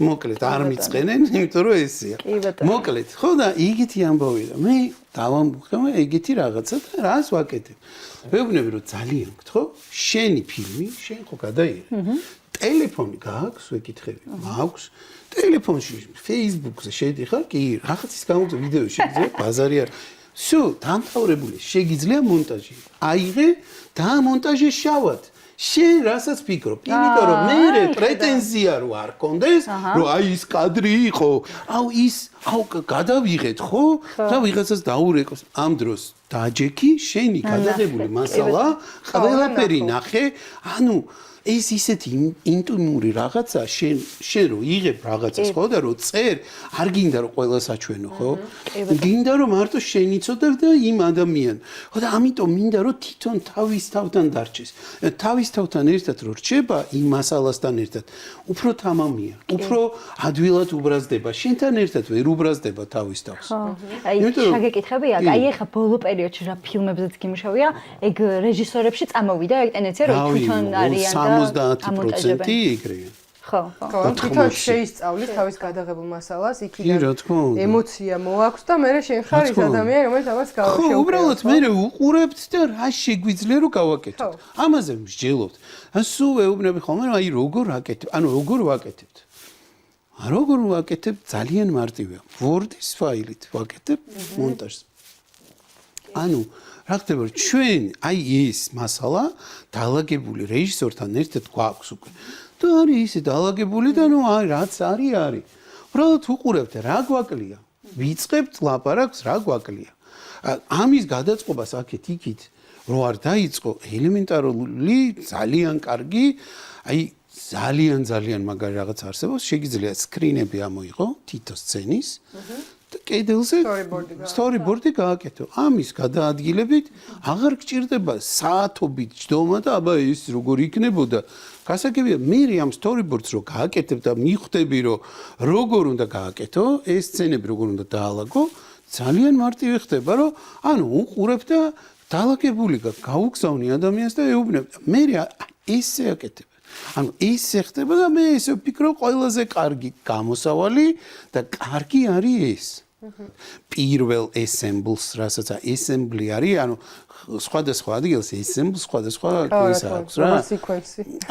მოკლედ არ მიწყენენ, იმიტომ რომ ესეა. მოკლედ, ხო და იგეთი ამბავია. მე დავამბობ ეგეთი რაღაცა და რას ვაკეთებ. ვეუბნები რომ ძალიან გქთ, ხო? შენი ფილმი, შენ ხო გადაიღე. ტელეფონი გაქვს, ვეკითხები. მაქვს ტელეფონში, Facebook-ზე შედიხარ, კი, რაღაცის გამოგზავნა ვიდეო შეგიძლია, ბაზარი არ. всё, დამთავრებული, შეგიძლია მონტაჟი. აიღე და მონტაჟე შავად. შენ რასაც ფიქრობ? იმიტომ რომ მე პრეტენზია რო არ კონდეს, რომ აი ის კადრი იყო, აუ გადავიღეთ, ხო? და ვიღაცას დაურეკოს. ამ დროს დაჯექი, შენი გადაღებული მასალა, ყველაფერი ნახე, ანუ ეს ისეთი ინტიმური რაღაცა შენ რო იღებ რაღაცას ხო და რო წერ არ გინდა რომ ყველა საჩვენო ხო გინდა რომ მარტო შენ იცოდებ და იმ ადამიან ხო და ამიტომ მინდა რომ თვითონ თავის თავთან დარჩეს თავის თავთან ერთად რო რჩება იმ მასალასთან ერთად უფრო თამამია უფრო ადვილად უბრაზდება შენთან ერთად ვერ უბრაზდება თავის თავს ხო აი შეგეკითხებია აი ეხა ბოლო პერიოდში რა ფილმებზეც გიმუშავია ეგ რეჟისორებში წამოვიდა ეგ ტენდენცია რომ თვითონ არიან და 70% იგრეა. ხო, ხო. თვითონ შეისწავლის თავის გადაღებულ მასალას, იქიდან ემოცია მოაქვს და მე შენ ხარ ის ადამიანი, რომელიც ამას გავაშევ. ხო, უბრალოდ მე უყურებთ და რა შეგვიძლია რომ გავაკეთოთ. ამაზე მსჯელობთ. სულ ეუბნები ხოლმე რომ აი როგორ აკეთებ, ანუ როგორ ვაკეთებთ. როგორ ვაკეთებ ძალიან მარტივია. Word-ის ფაილით ვაკეთებ მონტაჟს. ანუ რა ხდება ჩვენ აი ეს მასალა დაალაგებული რეჟისორთან ერთად გვაქვს უკვე და არის ისე დაალაგებული და ნუ აი რაც არის უბრალოდ უყურებთ რა გვაკლია ვიწყებთ ლაპარაკს რა გვაკლია. ამის გადაწყობას აქეთ იქით რო არ დაიწყო ელემენტარული ძალიან კარგი აი ძალიან მაგარი რაღაც არსებობს შეგიძლია სკრინები ამოიღო თითო სცენის და კედელზე სტორიბორდი გააკეთო ამის გადაადგილებით აღარ გჭირდება საათობით ჯდომა და აბა ეს როგორ იქნებოდა გასაგებია მე ამ სტორიბორდს რო გააკეთებ და მიხვდები რომ როგორ უნდა გააკეთო ეს სცენები როგორ უნდა დაალაგო ძალიან მარტივი ხდება რომ ანუ უყურებ და დაალაგებული გაუგზავნი ადამიანს და ეუბნებ მე ესე აკეთებ ანუ ესე ხდება და მე ესე ვფიქრობ ყველაზე კარგი გამოსავალი და კარგი არის ეს პირველ assembles რასაც assembly არის ანუ სხვადასხვა ადგილას assemble სხვადასხვა ის აქვს რა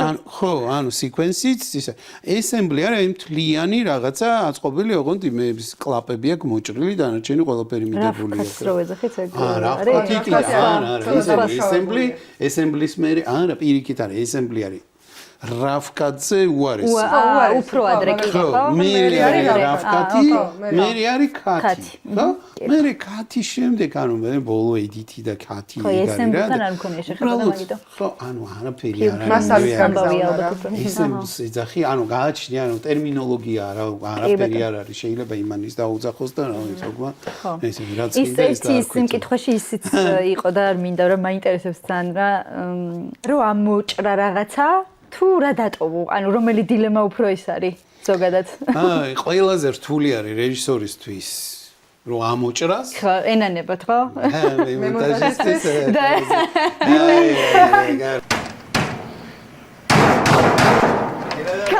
ანუ ხო ანუ sequence-იც ისა assembly არის იმ თლიანი რაღაცა აწყობილი ოღონდ იმების კლაპები აქვს მოჭრილი დანარჩენი ყველაფერი მიდებული აქვს რა ვეძახით ეგ რა assembly-ის მე არა პირიქით არის assembly არის რავკაძე უარეს. უფრო ადრე კი ხო? მე არის რავკათი, მე არის ქათი. ხო? მე ქათის შემდეგ ანუ მე ბოლო ედიტი და ქათი ეგ არის რა. ხო, ესემბლთან არ მქონია შეხება მაგითო. ხო, ანუ არაფერი არ არის. მასალის გამბავი ალბათ უფრო. ესემბლს ეძახი, ანუ გააჩნია, ანუ ტერმინოლოგია არაფერი არ არის. შეიძლება იმანის დაუძახოს და რა ვიცი, თქმა. ესე რაც კიდე ეს და ის სიმკითხოში ისიც იყო და არ მინდა რომ მაინტერესებს თან რა, რომ ამოჭრა რაღაცა თუ რა დატოვო? ანუ რომელი დილემა უფრო ის არის ზოგადად? აი, ყველაზე რთული არის რეჟისორისთვის რომ ამოჭრას. ხო, ენანებად, ხო? მე მონტაჟისტის.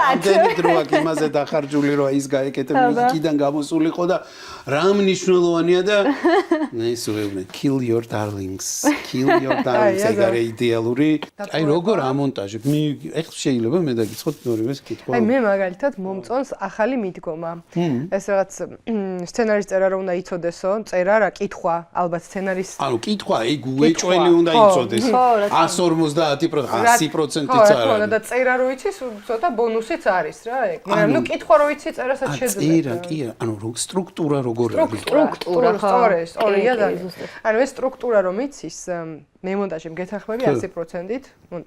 ამდენი დრო აქ იმაზე დახარჯული რომ ის გაეკეთებული იქიდან გამოსულიყო და რა მნიშვნელოვანია და ეს უევნე kill your darlings ეგ არის იდეალური აი როგორ ამონტაჟებ მე ეხლა შეიძლება მე დაგიწყოთ ნორმის კითხვა აი მე მაგალითად მომწონს ახალი მიდგომა ეს რაღაც სცენარის წერა რომ უნდა იცოდესო წერა რა კითხვა ალბათ სცენარის ანუ კითხვა ეგ უეჭველი უნდა იცოდეს 150% 100%-იც არა და წერა რო იცის ცოტა ბონუსიც არის რა ეგ მაგრამ ნუ კითხვა რო იცი წერასაც შეძლებ წერა კი ანუ სტრუქტურა როგორ არის სტრუქტურა სწორია ანუ ეს სტრუქტურა რომ იცის მე მონტაჟი მგეთანხმები 100%-ით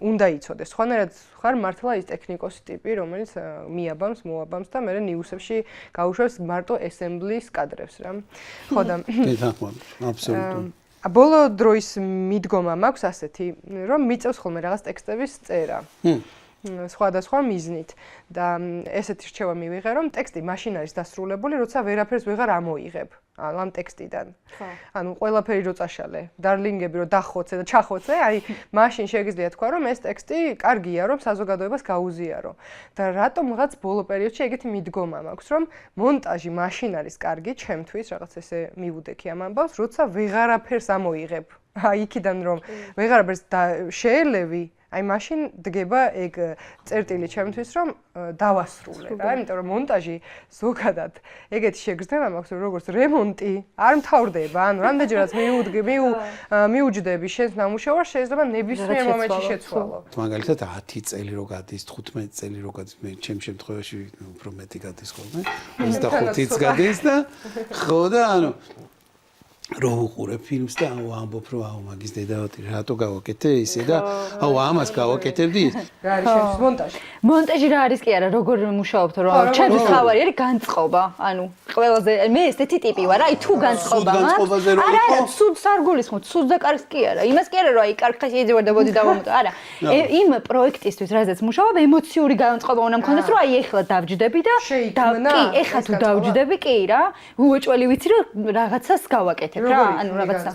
უნდა იცოდეს სხვანაირად ხარ მართლა ის ტექნიკოსი ტიპი რომელიც მიაბამს მოაბამს და მე ნიუსებში გაუშვებს მარტო assembly-ის კადრებს რა ხო და გეთანხმები აბსოლუტურად ბოლო დროის მიდგომა მაქვს ასეთი რომ მიწევს ხოლმე რაღაც ტექსტების წერა სხვადასხვა მიზნით და ესეთი რჩევა მივიღე რომ ტექსტი მაშინ არის დასრულებული როცა ვერაფერს ვეღარ ამოიღებ ამ ტექსტიდან ანუ ყველაფერი რო წაშალე დარლინგები რო დახოცე და ჩახოცე აი მაშინ შეგიძლია თქვა რომ ეს ტექსტი კარგია რომ საზოგადოებას გაუზიარო და რატომღაც ბოლო პერიოდში ეგეთი მიდგომა მაქვს რომ მონტაჟი მაშინ არის კარგი ჩემთვის რაღაც ესე მივუდექი ამ ამბავს როცა ვეღარაფერს ამოიღებ აი იქიდან რომ ვეღარაფერს შეელევი აი მაშინ დგება ეგ წერტილი ჩემთვის რომ დავასრულე რა იმიტომ რომ მონტაჟი ზოგადად ეგეთი შეგრძნება მაქვს რომ როგორც რემონტი არ მთავრდება ანუ რამდენჯერაც მიუჯდები შენს ნამუშევარს შეიძლება ნებისმიერ მომენტში შეცვალო მაგალითად 10 წელი რო გადის 15 წელი რო გადის მე ჩემ შემთხვევაში უფრო მეტი გადის ხოლმე 25-იც გადის და ხო და ანუ რო უყურებ ფილმს და ამბობ რომ აუ მაგის დედავატი რატო გავაკეთე ისე და აუ ამას გავაკეთებდი რა არის შენს მონტაჟი მონტაჟი რა არის კი არა როგორ მუშაობთ რომ ჩემთვის ხავარი არის განწყობა ანუ ყველაზე მე ესეთი ტიპი ვარ აი თუ განწყობა მაქვს არა სულ სარგულისხმობ სულ და კარგს კი არა იმას კი არა რომ აი კარგ ხაში ეძებარ და ბოდი დავამოტო არა იმ პროექტისთვის რაზეც მუშაობ ემოციური განწყობა უნდა მქონდეს რომ აი ეხლა დავჯდები და კი ეხლა თუ დავჯდები კი რა უეჭველი ვიცი რომ რაღაცას გავაკეთე რა ანუ რაღაცა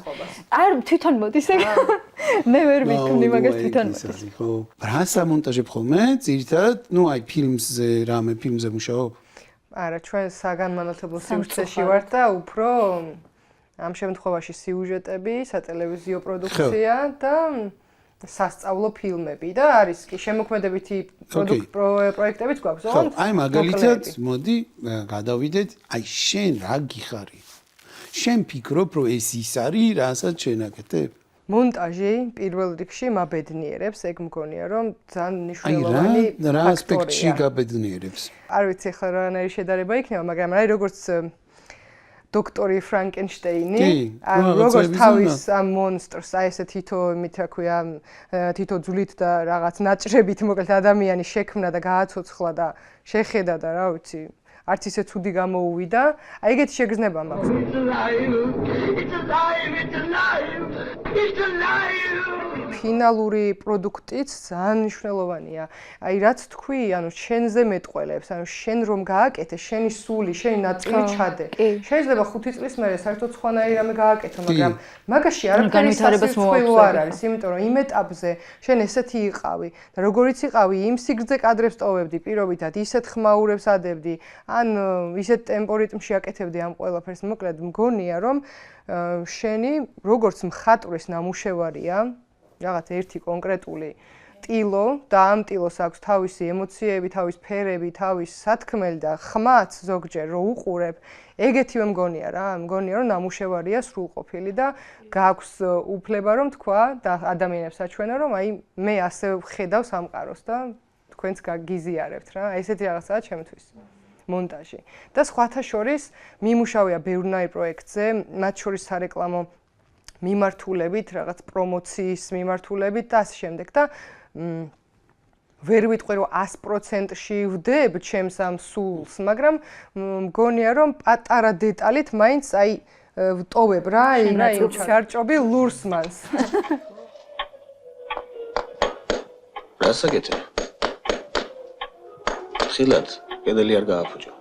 არ თვითონ მოდის ეგ მე ვერ ვიქნი მაგას თვითონ მოდის ხო რას ამონტაჟებ ხოლმე ძირითადად ნუ აი ფილმზე რამე ფილმზე მუშაობ არა ჩვენ საგანმანათლებლო სიუჟეტში ვართ და უფრო ამ შემთხვევაში სიუჟეტები სატელევიზიო პროდუქცია და სასწავლო ფილმები და არის კი შემოქმედებითი პროექტებიც გვაქვს ხო აი მაგალითად მოდი გადავიდეთ აი შენ რა გიხარი შენ ფიქრობ რომ ეს ის არის რასაც შენ აკეთებ მონტაჟი პირველ რიგში მაბედნიერებს ეგ მგონია რომ ძალიან მნიშვნელოვანი რა ასპექტში გაბედნიერებს არ ვიცი ახლა რანაირი შედარება იქნება მაგრამ აი როგორც დოქტორი ფრანკენშტეინი, კი, როგორც თავის ამ მონსტრს, აი ესე თითო იმით რა ქვია, თითო ძვლით და რაღაც ნაჭრებით მოკლედ ადამიანი შექმნა და გააცოცხლა და შეხედა და რა ვიცი, არც ისე ცუდი გამოუვიდა, აი ეგეთი შეგრძნება მაქვს. ფინალური პროდუქტიც ძალიან მნიშვნელოვანია. აი რაც თქვი, ანუ შენზე მეტყველებს, ანუ შენ რომ გააკეთე, შენი სული, შენი ნაწილი ჩადე. შეიძლება 5 წლის მერე საერთოდ სხვანაირი რამე გააკეთო, მაგრამ მაგაში არაფერი სასიცოცხლო არ არის, იმიტომ რომ იმ ეტაპზე შენ ესეთი იყავი და როგორიც იყავი, იმ სიგრძე კადრებს ტოვებდი, პირობითად ისეთ ხმაურებს ადებდი, ან ისეთ ტემპო რიტმში აკეთებდი ამ ყველაფერს, მოკლედ მგონია რომ შენი როგორც მხატვრის ნამუშევარია რაღაც ერთი კონკრეტული ტილო და ამ ტილოს აქვს თავისი ემოციები, თავის ფერები, თავის სათქმელი და ხმაც ზოგჯერ რო უყურებ, ეგეთივე მგონია რა, მგონია რომ ნამუშევარია სრულყოფილი და გაქვს უფლება რომ თქვა და ადამიანებს აჩვენა რომ აი მე ასე ვხედავ სამყაროს და თქვენც გაგიზიარებთ რა, ესეთი რაღაცაა ჩემთვის. მონტაჟი. და სხვათა შორის მიმუშავია ბევრნაირ პროექტზე, მათ შორის სარეკლამო მიმართულებით, რაღაც პრომოციის მიმართულებით და ასე შემდეგ და ვერ ვიტყვი რომ 100%-ში ვდებ ჩემს ამ სულს, მაგრამ მგონია რომ პატარა დეტალით მაინც აი ვტოვებ რა, იმ ჩარჭობი ლურს მანს. რასაკეთე? ხილად კედელი არ გააფუჭო.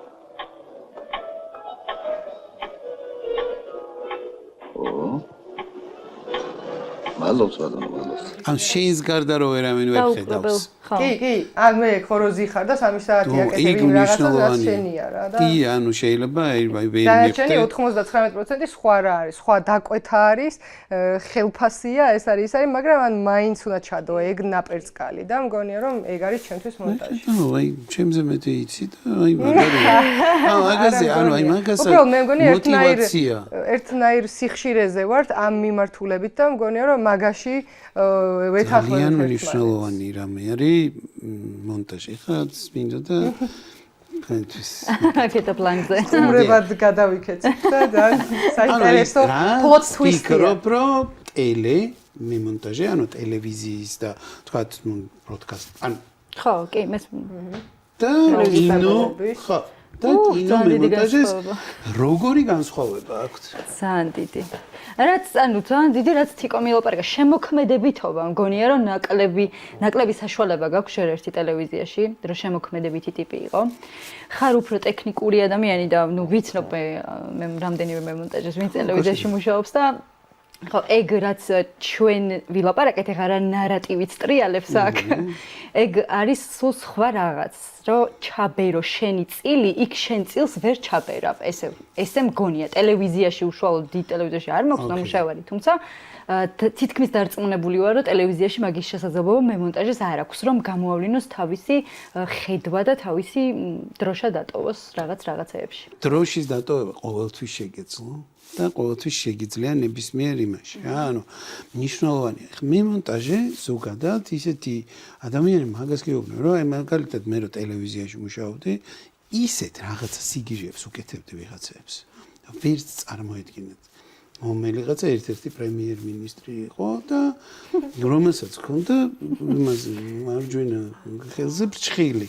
მადლობს ბატონო, მადლობს. ან შეის გარდა რო ვერავინ ვერ ხედავს. კი, ან მე ხოროზი ხარ და 3 საათი აკეთებ რაღაცას რაც შენია რა და კი, ანუ შეიძლება აი ვერ მივხვდე. დანარჩენი 99% სხვა რა არის, სხვა დაკვეთა არის, ხელფასია, ეს არის, მაგრამ ან მაინც უნდა ჩადო ეგ ნაპერწკალი და მგონია რომ ეგ არის ჩემთვის მონტაჟი. ნუ აი ჩემზე მეტი იცი და აი მაგარია. მაგაზე, ანუ აი მაგასაც უბრალოდ მე მგონი მოტივაცია. ერთნაირ სიხშირეზე ვართ ამ მიმართულებით და მგონია რომ მაგაში ვეთანხმებით. ძალიან მნიშვნელოვანი რამე არის მონტაჟი. ხა მინდა და ფენთვის. აკეთა პლანზე. უმრებად გადავიქეცით და საინტერესო პლოტ ტვისტი. ვფიქრობ, რომ ტელე მიმონტაჟი, ანუ ტელევიზიის და თქვათ, ნუ ბროდკასტ, ან ხო, კი, მეს და კინო, ხო, და კინო მიმონტაჟის როგორი განსხვავება აქვს? ძალიან დიდი. რაც ანუ ძალიან დიდი რაც თიკო მილოპარაკა შემოქმედებითობა მგონია რომ ნაკლები საშუალება გაქვს ერთ-ერთი ტელევიზიაში რომ შემოქმედებითი ტიპი იყო ხარ უფრო ტექნიკური ადამიანი და ნუ ვიცნობ მე რამდენიმე მონტაჟს ვინც ტელევიზიაში მუშაობს და ხო ეგ რაც ჩვენ ვილაპარაკეთ ეხლა რა ნარატივით ტრიალებს აქ ეგ არის სულ სხვა რაღაც რომ ჩაბერო შენი წილი იქ შენ წილს ვერ ჩაბერავ ესე მგონია ტელევიზიაში უშუალოდ დიდ ტელევიზიაში არ მაქვს ნამუშევარი თუმცა თითქმის დარწმუნებული ვარ რომ ტელევიზიაში მაგის შესაძლებლობა მე მონტაჟის არ აქვს რომ გამოავლინოს თავისი ხედვა და თავისი დროშა დატოვოს რაღაცეებში დროშის დატოვება ყოველთვის შეგეძლო და ყოველთვის შეგიძლია ნებისმიერ იმაში რა ანუ მნიშვნელოვანია მე მონტაჟი ზოგადად ისეთი ადამიანი მაგას გეუბნები რომ აი მაგალითად მე რო ტელევიზიაში მუშაობდი ისეთ რაღაცა სიგიჟეებს უკეთებდი ვიღაცებს ვერც წარმოედგინეთ რომელიღაცა ერთ-ერთი პრემიერ-მინისტრი იყო და რომელსაც ჰქონდა იმაზე მარჯვენა ხელზე ბრჭყილი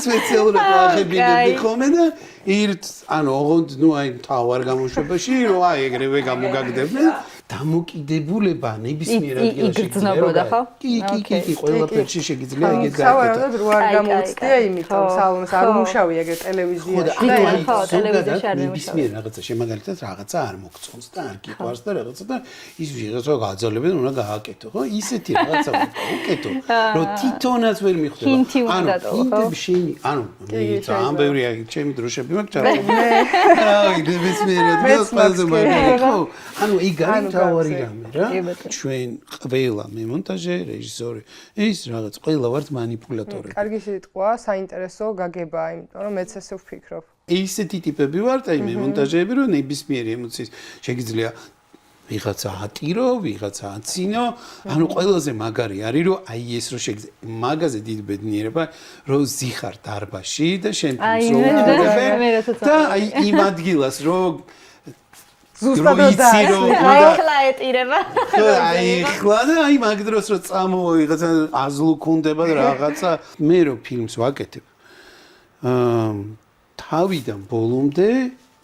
სპეციალურად აღებინებდი ხოლმე და ანუ ოღონდ ნუ აი თავარ გამოშვებაში რომ აი ეგრევე გამოგაგდებდნენ დამოკიდებულება ნებისმიერ ადგილაში იგრძნობოდა ხო? კი, ყველაფერში შეგიძლია ეგეთ გააკეთო. სავარაუდოდ რო არ გამოუცდია იმიტომ სალონს არ უმუშავია ეგრე ტელევიზიაში და ხო, ტელევიზიაში არ მიმუშავია. ნებისმიერ რაღაცა შემაგალითად რაღაცა არ მოგწონს და არ გიყვარს და რაღაცა და ის ვიღაცა გააძალებენ უნდა გააკეთო, ხო? ისეთი რაღაცა უკეთო, რომ თვითონაც ვერ მიხვდება. ინტიმი შენი, ანუ ძალიან ბევრი ჩემი დროშები მაქვს ჩართული. აი, ნებისმიერ ადგილას ყველაზე მაგარი ხო? ანუ იქ არის თავარი რამე რა ჩვენ ყველა მემონტაჟე რეჟისორი ის რაღაც ყველა ვართ მანიპულატორები კარგი სიტყვა საინტერესო გაგება იმიტომ რომ მეც ესე ვფიქრობ ისეთი ტიპები ვართ აი მემონტაჟეები რომ ნებისმიერი ემოციის შეგიძლია ვიღაცა ატირო, ვიღაცა აცინო, ანუ ყველაზე მაგარი არის რომ აი ეს რო მაგაზე დიდ ბედნიერება რომ ზიხარ დარბაში და შენ და აი იმ ადგილას რომ ზუსტად ახლა ეტირება. აი ხლა და აი მაგ დროს რომ წამოვა ვიღაცა აზლუქუნდება და რაღაცა მე რო ფილმს ვაკეთებ თავიდან ბოლომდე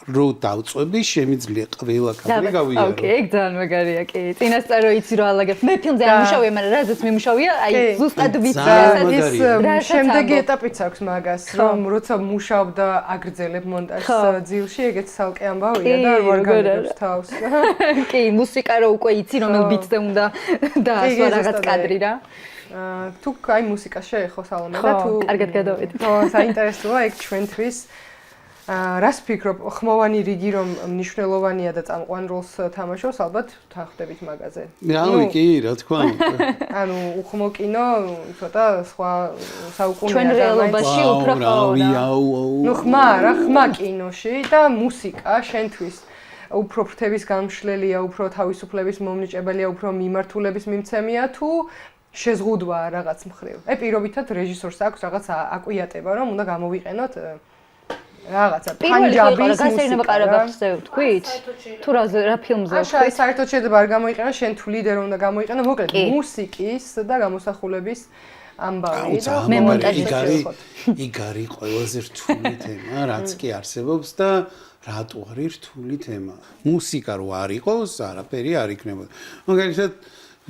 რო დავწვევი შემიძლია ყველა კადრი გავიარო. ოკეი, ძალიან მაგარია, კი. წინასწარ რო იცი რომ ალაგებ. მე ფილმზე არ მუშაობია, მაგრამ რაზეც მიმუშავია, აი ზუსტად ვიცი, რასაც შემდეგი ეტაპიც აქვს მაგას, რომ როცა მუშაობდა აგრძელებ მონტაჟს ძილში, ეგეც ცალკე ამბავია და არ ვარ განაგებს თავს. კი, მუსიკა რო უკვე იცი, რომელ ბიტზე უნდა დაასვა რაღაც კადრი რა. თუ აი მუსიკას შეეხო სალომე და თუ კარგად გადავედი. ხო, საინტერესოა ეგ ჩვენთვის. რას ფიქრობ, ხმოვანი რიგი რომ მნიშვნელოვანია და წამყვან როლს თამაშობს, ალბათ თანხდებით მაგაზე. რავი, კი, რა თქმა უნდა. ანუ უხმო კინო ცოტა სხვა საუკუნეა. ჩვენ რეალობაში უფრო რავი, ნუ ხმა კინოში და მუსიკა შენთვის უფრო ფრთების გამშლელია, უფრო თავისუფლების მომნიჭებელია, უფრო მიმართულების მიმცემია თუ შეზღუდვა რაღაც მხრივ. პირობითად რეჟისორს აქვს რაღაც აკვიატება, რომ უნდა გამოვიყენოთ რაღაცა პანჯაბის გასეირნება ყარაბაღზე ვთქვით? თუ რა ფილმზე ვთქვით? საერთოდ შეიძლება არ გამოიყენო, შენ თუ ლიდერი უნდა გამოიყენო, მოკლედ მუსიკის და გამოსახულების ამბავი და მე მონტაჟის იქ არის ყველაზე რთული თემა, რაც კი არსებობს და რატო არის რთული თემა. მუსიკა რო არ იყოს, არაფერი არ იქნებოდა. მაგალითად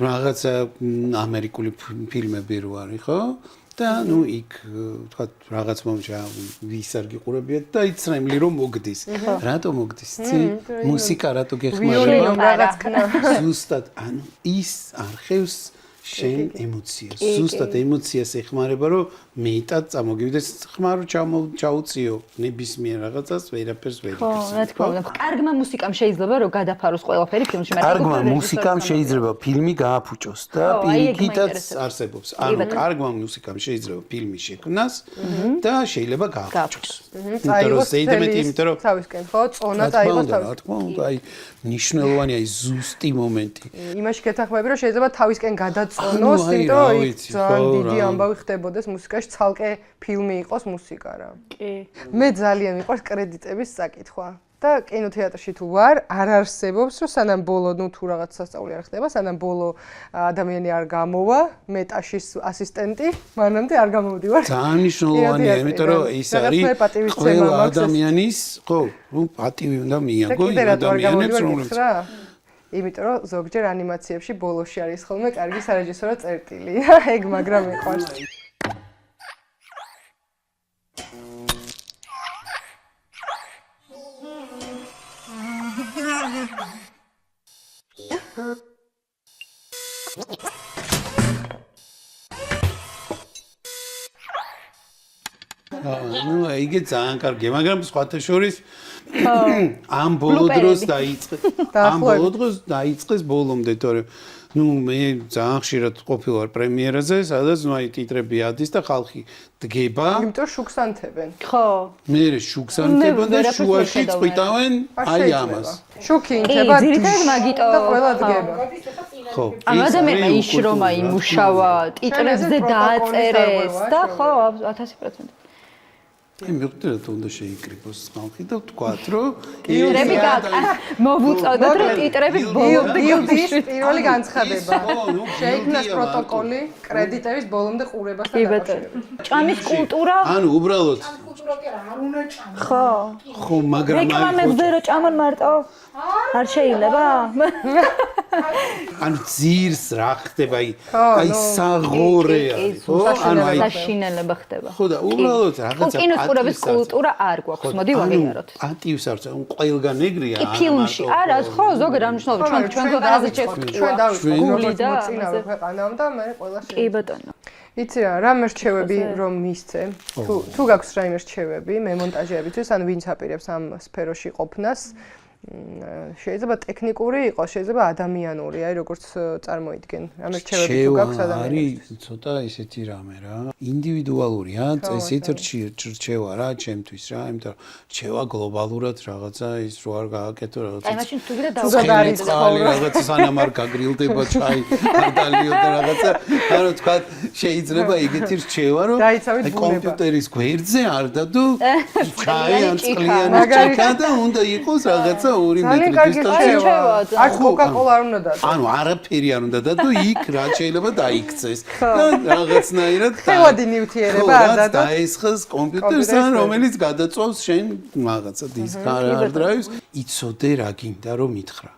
რაღაცა ამერიკული ფილმები რო არის, ხო? და ნუ იქ თქვა რაღაც მომენტში ვის არ გიყურებიათ და იცრემლი რომ მოგდის. რატო მოგდის? მუსიკა რატო გეხმარება? რაღაც ქნა. ზუსტად ანუ ის არხევს შენ ემოციას. ზუსტად ემოციას ეხმარება რომ მეტად წამოგივიდეს ხმარო ჩაუწიო ნებისმიერ რაღაცას ვერაფერს ვერ იგებს. რა თქმა უნდა. კარგმა მუსიკამ შეიძლება რომ გადაფაროს ყველაფერი ფილმში, მაგრამ კარგმა მუსიკამ შეიძლება ფილმი გააფუჭოს და პირიქითაც არსებობს. ანუ კარგმა მუსიკამ შეიძლება ფილმი შექმნას და შეიძლება გააფუჭოს. წაიღოს ზედმეტი, იმიტომ რომ თავისკენ ხო, წონა წაიღოს თავისკენ. რა თქმა უნდა, აი ნიშნულოვანია ის ზუსტი მომენტი. იმაში გეთანხმები რომ შეიძლება თავისკენ გადაწონოს, იმიტომ რომ იქ ძალიან დიდი ამბავი ხდებოდეს მუსიკაში, ცალკე ფილმი იყოს მუსიკა რა. კი. მე ძალიან მიყვარს კრედიტების საკითხვა. და კინოთეატრში თუ ვარ, არ არსებობს, რომ სანამ ბოლო, ნუ თუ რაღაც სასწაული არ ხდება, სანამ ბოლო ადამიანი არ გამოვა, მე ტაშის ასისტენტი, მანამდე არ გამოვდივარ. ძალიან მნიშვნელოვანია, იმიტომ რომ ის არის ყველა ადამიანის, ხო, პატივი უნდა მიაგო იმ ადამიანებს, რომლებიც იმიტომ რომ ზოგჯერ ანიმაციებში ბოლოში არის ხოლმე კარგი სარეჟისორო წერტილი. ეგ მაგრამ მეყვარს. ნუ იგი ძალიან კარგია, მაგრამ სხვათა შორის ამ ბოლო დროს დაიწყეს ბოლომდე, თორემ ნუ მე ძალიან ხშირად ყოფილვარ პრემიერაზე, სადაც ნუ აი ტიტრები ადის და ხალხი დგება. იმიტომ შუქს ანთებენ. ხო. მე შუქს ანთებენ და შუაში წვითავენ აი ამას. შუქი ინთება ძირითადად მაგიტო და ყველა დგება. ხო. ამ ადამიანმა იშრომა იმუშავა, ტიტრებზე დააწერეს და ხო, 1000%. მე მივხვდი რომ უნდა შეიკრიბოს ხალხი და ვთქვათ რომ ტიტრები მოვუწოდოთ რომ ტიტრები ბოლომდე გილდის პირველი განცხადება. შეიქმნას პროტოკოლი კრედიტების ბოლომდე ყურებასთან დაკავშირებით. ჭამის კულტურა ანუ უბრალოდ ხო. ხო, მაგრამ რეკლამებზე რო ჭამონ მარტო არ შეიძლება? ანუ ძირს რა ხდება აი საღორე არის ხო? ანუ აი საშინელება ხდება. ხო და უბრალოდ რაღაცა კინოსყურების კულტურა არ გვაქვს, მოდი ვაღიაროთ. პატივს არც ყველგან ეგრეა. კი ფილმში არა, ხო, ზოგადად არ მნიშვნელობა, ჩვენ ყველაზე ჩვენ დავიწყოთ და მოწინავე ქვეყანამ და მე ყველა კი ბატონო. იცი რა მერჩევები რომ მისცე? თუ გაქვს რაიმე რჩევები მე მონტაჟეებისთვის, ან ვინც აპირებს ამ სფეროში ყოფნას, შეიძლება ტექნიკური იყოს, შეიძლება ადამიანური, აი როგორც წარმოიდგენ. ამ რჩევები თუ გაქვს ადამიანის. არის ცოტა ესეთი რამე რა. ინდივიდუალურია, წესით რჩევა რა, ჩემთვის რა, იმიტომ რომ რჩევა გლობალურად რაღაცა ის რო არ გააკეთო რაღაცა. აი მაშინ თუ კიდე დავხალე რაღაცა სანამ არ გაგრილდება ჩაი, არ დალიოდა რაღაცა, ანუ თქვა შეიძლება ეგეთი რჩევა რომ დაიცავით ბუნება. კომპიუტერის გვერდზე არ დადო ჩაი ან წყლიანი ჭიქა და უნდა იყოს რაღაცა 2 მეტრი დისტანცია. არ კოკა-კოლა არ უნდა დადო. ანუ არაფერი არ უნდა დადო, იქ რა შეიძლება დაიქცეს. და რაღაცნაირად ხევადი ნივთიერება არ დადო. დაესხეს კომპიუტერს ან რომელიც გადაწვავს შენ რაღაცა დისკ hard drive-ს, იცოდე რა გინდა რომ მითხრა.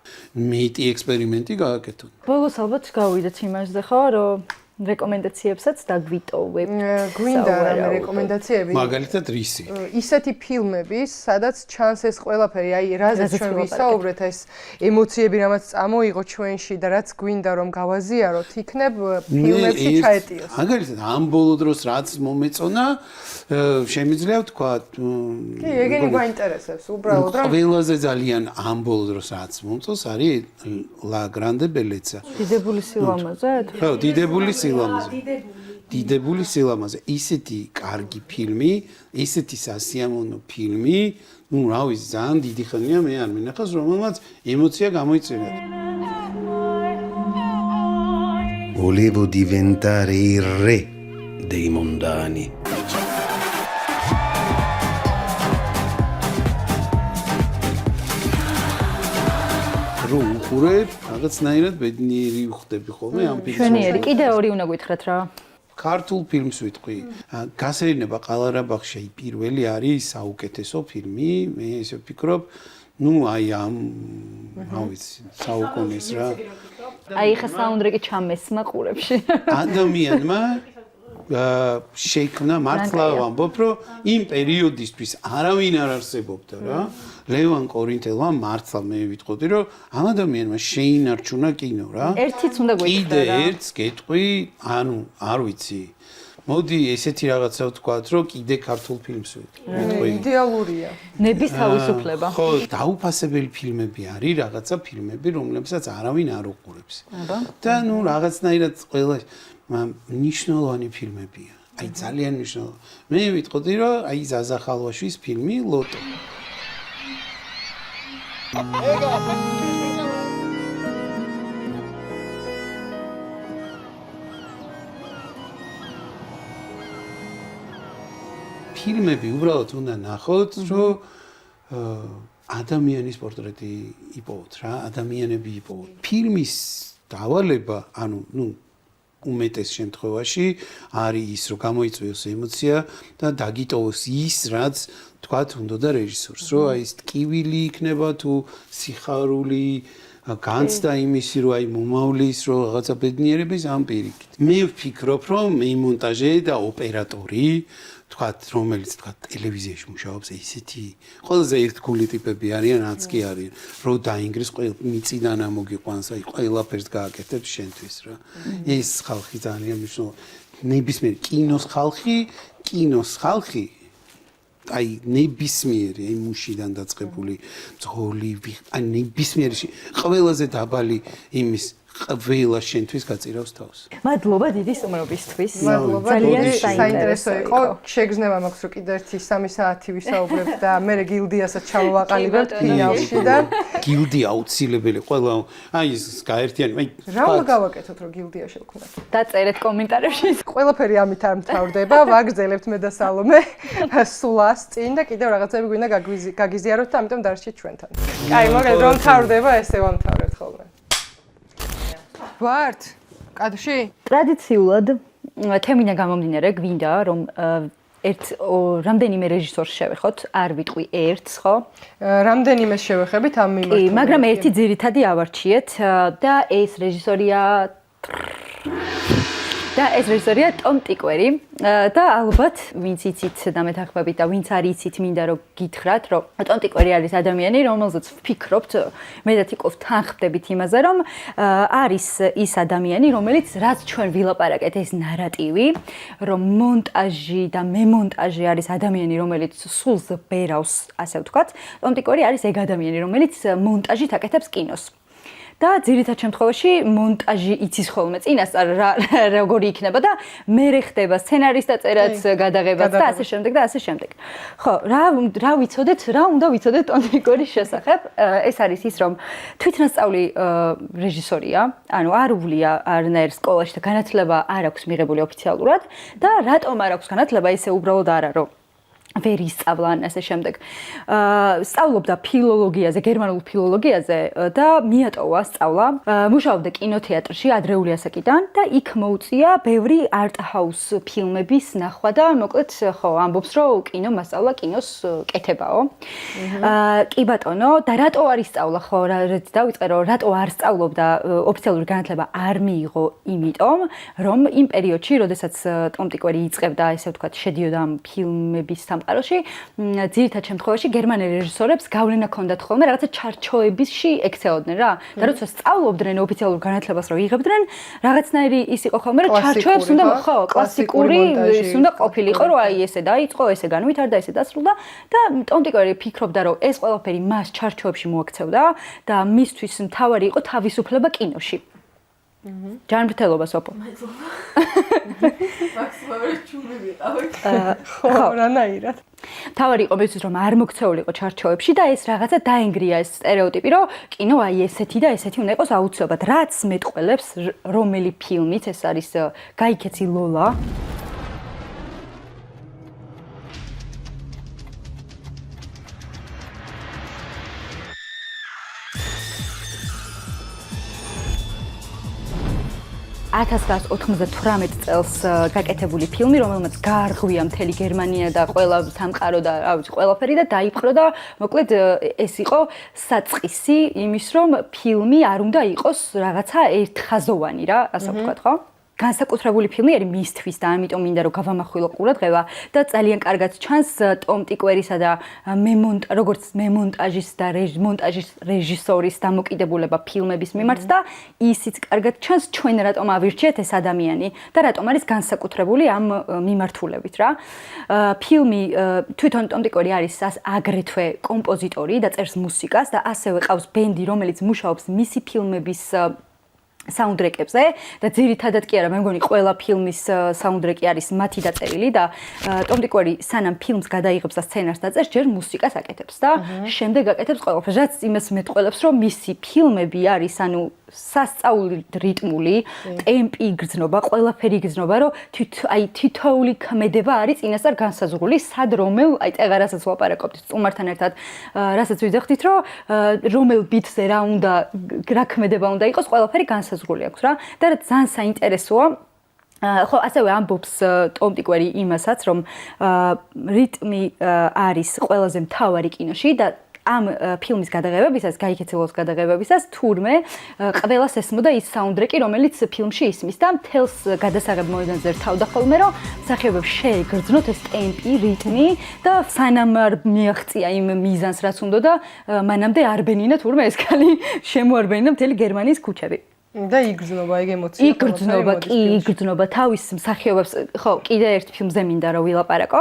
მეტი ექსპერიმენტი გააკეთო. ბოლოს ალბათ გავიდეთ იმასზე ხო, რომ რეკომენდაციებსაც დაგვიტოვებ. გვინდა რამე რეკომენდაციები? მაგალითად რისი? ისეთი ფილმები, სადაც ჩანს ეს ყველაფერი, აი რაზეც ჩვენ ვისაუბრეთ, ეს ემოციები რამაც წამოიღო ჩვენში და რაც გვინდა რომ გავაზიაროთ, იქნებ ფილმებში ჩაეტიოს. მაგალითად ამ ბოლო დროს რაც მომეწონა, შემიძლია ვთქვა, კი, ეგენი გვაინტერესებს, უბრალოდ რა. ყველაზე ძალიან ამ ბოლო დროს რაც მომწონს არის La Grande Bellezza. დიდებული სილამაზე? ხო, დიდებული დიდებული სილამაზე. ისეთი კარგი ფილმი, ისეთი სასიამოვნო ფილმი, ну, რა ვიცი, ძალიან დიდი ხანია მე არ მინახავს, რომელმაც ემოცია გამოიწვია. Volevo diventare il re dei mondani. რომ უყურებ, რაღაცნაირად ბედნიერი ვხდები ხოლმე ამ ფილმს. ჩვენიერი კიდე ორი უნდა გითხრათ რა. ქართულ ფილმს ვიტყვი. გასეირნება ყალარაბაღში პირველი არის საუკეთესო ფილმი. მე ესე ვფიქრობ, ну, აი ამ რა ვიცი, საუკუნეს რა. აი ხა საუნდტრეკი ჩამესმა ყურებში. ადამიანმა შეიქმნა მართლა ვამბობ, რომ იმ პერიოდისთვის არავინ არ არსებობდა რა. ლევან კორინთელმა მართლა მე ვიტყოდი, რომ ამ ადამიანმა შეინარჩუნა კინო რა. ერთიც უნდა გითხრა რა. კიდე ერთს გეტყვი, ანუ არ ვიცი. მოდი ესეთი რაღაცა ვთქვათ, რომ კიდე ქართულ ფილმს ვიტყვი. იდეალურია. ნების თავისუფლება. ხო, დაუფასებელი ფილმები არის, რაღაცა ფილმები, რომლებსაც არავინ არ უყურებს. და ნუ რაღაცნაირად ყველა ნიშნულოვანი ფილმებია. აი ძალიან ნიშნულოვანი. მე ვიტყოდი, რომ აი ზაზა ხალვაშვის ფილმი ლოტო. ფილმები უბრალოდ უნდა ნახოთ, რომ ადამიანის პორტრეტი იპოვოთ რა, ადამიანები იპოვოთ. ფილმის დავალება, ანუ, ну, უმეტეს შემთხვევაში არის ის, რომ გამოიწვიოს ემოცია და დაგიტოვოს ის, რაც თქვათ უნდა და რეჟისორს, რომ აი ეს ტკივილი იქნება თუ სიხარული განცდა იმისი, რომ აი მომავლის, რომ რაღაცა ბედნიერების ამ პირიქით. მე ვფიქრობ, რომ მონტაჟე და ოპერატორი თქვათ, რომელიც თქვათ ტელევიზიაში მუშაობს, ესეთი ყველაზე ერთგული ტიპები არიან, რაც კი არიან, რომ დაინგრეს მიწიდან ამოგიყვანს, აი ყველაფერს გააკეთებს შენთვის რა. ეს ხალხი ძალიან მნიშვნელოვანია. ნებისმიერ კინოს ხალხი აი ნებისმიერი, აი მუშიდან დაწყებული ძღოლი, აი ნებისმიერი ყველაზე დაბალი იმის ყველა შენთვის გაწირავს თავს. მადლობა დიდი სტუმრობისთვის. მადლობა, ძალიან საინტერესო იყო. შეგრძნება მაქვს, რომ კიდევ 1-3 საათი ვისაუბრებთ და მე გილდიასაც ჩამოვაყალიბებთ ფინალში და გილდია აუცილებელი ყველა აი ეს გაერთიანი აი რა უნდა გავაკეთოთ, რომ გილდია შევქმნათ? დაწერეთ კომენტარებში. ყველაფერი ამით არ მთავრდება, ვაგრძელებთ მე და სალომე სულას წინ და კიდევ რაღაცები გვინდა გაგიზიაროთ და ამიტომ დარჩით ჩვენთან. კაი, მოგეთ რომ მთავრდება, ესე ვამთავრებთ ხოლმე. ვართ კადრში? ტრადიციულად თემიდან გამომდინარე გვინდა რომ რამდენიმე რეჟისორს შევეხოთ, არ ვიტყვი ერთს, ხო? რამდენიმეს შევეხებით ამ მიმართულებით. კი, მაგრამ ერთი ძირითადი ავარჩიეთ და ეს რეჟისორია და ეს რეჟისორია ტომ ტიკვერი და ალბათ ვინც იცით და მეთანხმებით და ვინც არ იცით მინდა რომ გითხრათ რომ ტომ ტიკვერი არის ადამიანი რომელზეც ვფიქრობთ მე და თიკով თანხმდებით იმაზე რომ არის ის ადამიანი რომელიც რაც ჩვენ ვილაპარაკეთ ეს ნარატივი რომ მონტაჟი და მემონტაჟი არის ადამიანი რომელიც სულს ბერავს ასე ვთქვათ ტომ ტიკვერი არის ეგ ადამიანი რომელიც მონტაჟით აკეთებს კინოს და ძირითად შემთხვევაში მონტაჟი იცის ხოლმე წინასწარ როგორი იქნება და მერე ხდება სცენარისტ დაწერაც გადაღებაც და ასე შემდეგ და ასე შემდეგ. ხო, რა ვიცოდეთ, რა უნდა ვიცოდეთ ტომ ტიკვერის შესახებ? ეს არის ის რომ თვითნასწავლი რეჟისორია, ანუ არ უვლია არნაირ სკოლაში და განათლება არ აქვს მიღებული ოფიციალურად და რატომ არ აქვს განათლება ისე უბრალოდ არა რომ ვერ ისწავლა ან ასე შემდეგ. სწავლობდა ფილოლოგიაზე, გერმანულ ფილოლოგიაზე და მიატოვა სწავლა. მუშაობდა კინოთეატრში ადრეული ასაკიდან და იქ მოუწია ბევრი არტ-ჰაუს ფილმების ნახვა და მოკლედ ხო ამბობს რომ კინო მასწავლა კინოს კეთებაო. კი ბატონო, და რატო არ ისწავლა ხო დავიწყე რომ რატო არ სწავლობდა ოფიციალური განათლება არ მიიღო იმიტომ რომ იმ პერიოდში, როდესაც ტომ ტიკვერი იწყებდა ესე ვთქვათ შედიოდა ამ ფილმების სამყაროში ძირითად შემთხვევაში გერმანელ რეჟისორებს გავლენა ჰქონდათ ხოლმე რაღაცა ჩარჩოებისში ექცეოდნენ რა და როცა სწავლობდნენ ოფიციალურ განათლებას რომ იღებდნენ რაღაცნაირი ის იყო ხოლმე რომ ჩარჩოებს უნდა ხო კლასიკური ის უნდა ყოფილიყო რომ აი ესე დაიწყო ესე განვითარდა ესე დასრულდა და ტომ ტიკვერი ფიქრობდა რომ ეს ყველაფერი მას ჩარჩოებში მოაქცევდა და მისთვის მთავარი იყო თავისუფლება კინოში ჯანმრთელობა სოფო. მაქსიმალურად ჩუმი ვიყავით. ხო, რანაირად. თავარი იყო მისთვის რომ არ მოქცეულიყო ჩარჩოებში და ეს რაღაცა დაენგრია ეს სტერეოტიპი რომ კინო აი ესეთი და ესეთი უნდა იყოს აუცილებლად. რაც მეტყველებს რომელი ფილმით ეს არის გაიქეცი ლოლა $1998 წელს გაკეთებული ფილმი, რომელმაც გაარღვია მთელი გერმანია და ყველა სამყარო და რა ვიცი, ყველაფერი და დაიპყრო და მოკლედ ეს იყო საწყისი იმის, რომ ფილმი არ უნდა იყოს რაღაცა ერთხაზოვანი რა, ასე ვთქვათ, ხო? განსაკუთრებული ფილმი არის მისთვის და ამიტომ მინდა რომ გავამახვილო ყურადღება და ძალიან კარგად ჩანს ტომ ტიკვერისა და როგორც მემონტაჟის და მონტაჟის რეჟისორის დამოკიდებულება ფილმების მიმართ და ისიც კარგად ჩანს ჩვენ რატომ ავირჩიეთ ეს ადამიანი და რატომ არის განსაკუთრებული ამ მიმართულებით რა. ფილმი თვითონ ტომ ტიკვერი არის აგრეთვე კომპოზიტორი და წერს მუსიკას და ასევე ყავს ბენდი რომელიც მუშაობს მისი ფილმების საუნდტრეკებზე და ძირითადად კი არა მე მგონი ყველა ფილმის საუნდტრეკი არის მათი დაწერილი და ტომ ტიკვერი სანამ ფილმს გადაიღებს და სცენარს დაწერს ჯერ მუსიკას აკეთებს და შემდეგ აკეთებს ყველაფერს რაც იმას მეტყველებს რომ მისი ფილმები არის ანუ სასწაული რიტმული ტემპი იგრძნობა ყველაფერი იგრძნობა რომ თითოეული ქმედება არის წინასწარ განსაზღვრული სად რომელ აი წეღარასაც ვაპარაკობთ სტუმართან ერთად რასაც ვიძახდით რომ რომელ ბიტზე რა უნდა რა ქმედება უნდა იყოს ყველაფერი განსაზღვრული აქვს რა და რაც ძალიან საინტერესოა ხო ასევე ამბობს ტომ ტიკვერი იმასაც რომ რიტმი არის ყველაზე მთავარი კინოში და ამ ფილმის გადაღებებისას, გაიქეცილოს გადაღებებისას თურმე ყველას ესმოდა ის საუნდტრეკი, რომელიც ფილმში ისმის და მთელს გადასაღებ მოედანზე რთავდა ხოლმე, რომ მსახიობებს შეეგრძნოთ ეს ტემპი, რიტმი და სანამ არ მიაღწია იმ მიზანს, რაც უნდა და მანამდე არ ბენინა თურმე ეს ქალი შემოარბენა მთელი გერმანიის ქუჩები. და იგრძნობა ეგ ემოცია. იგრძნობა თავის მსახიობებს, ხო, კიდე ერთ ფილმზე მინდა რომ ვილაპარაკო.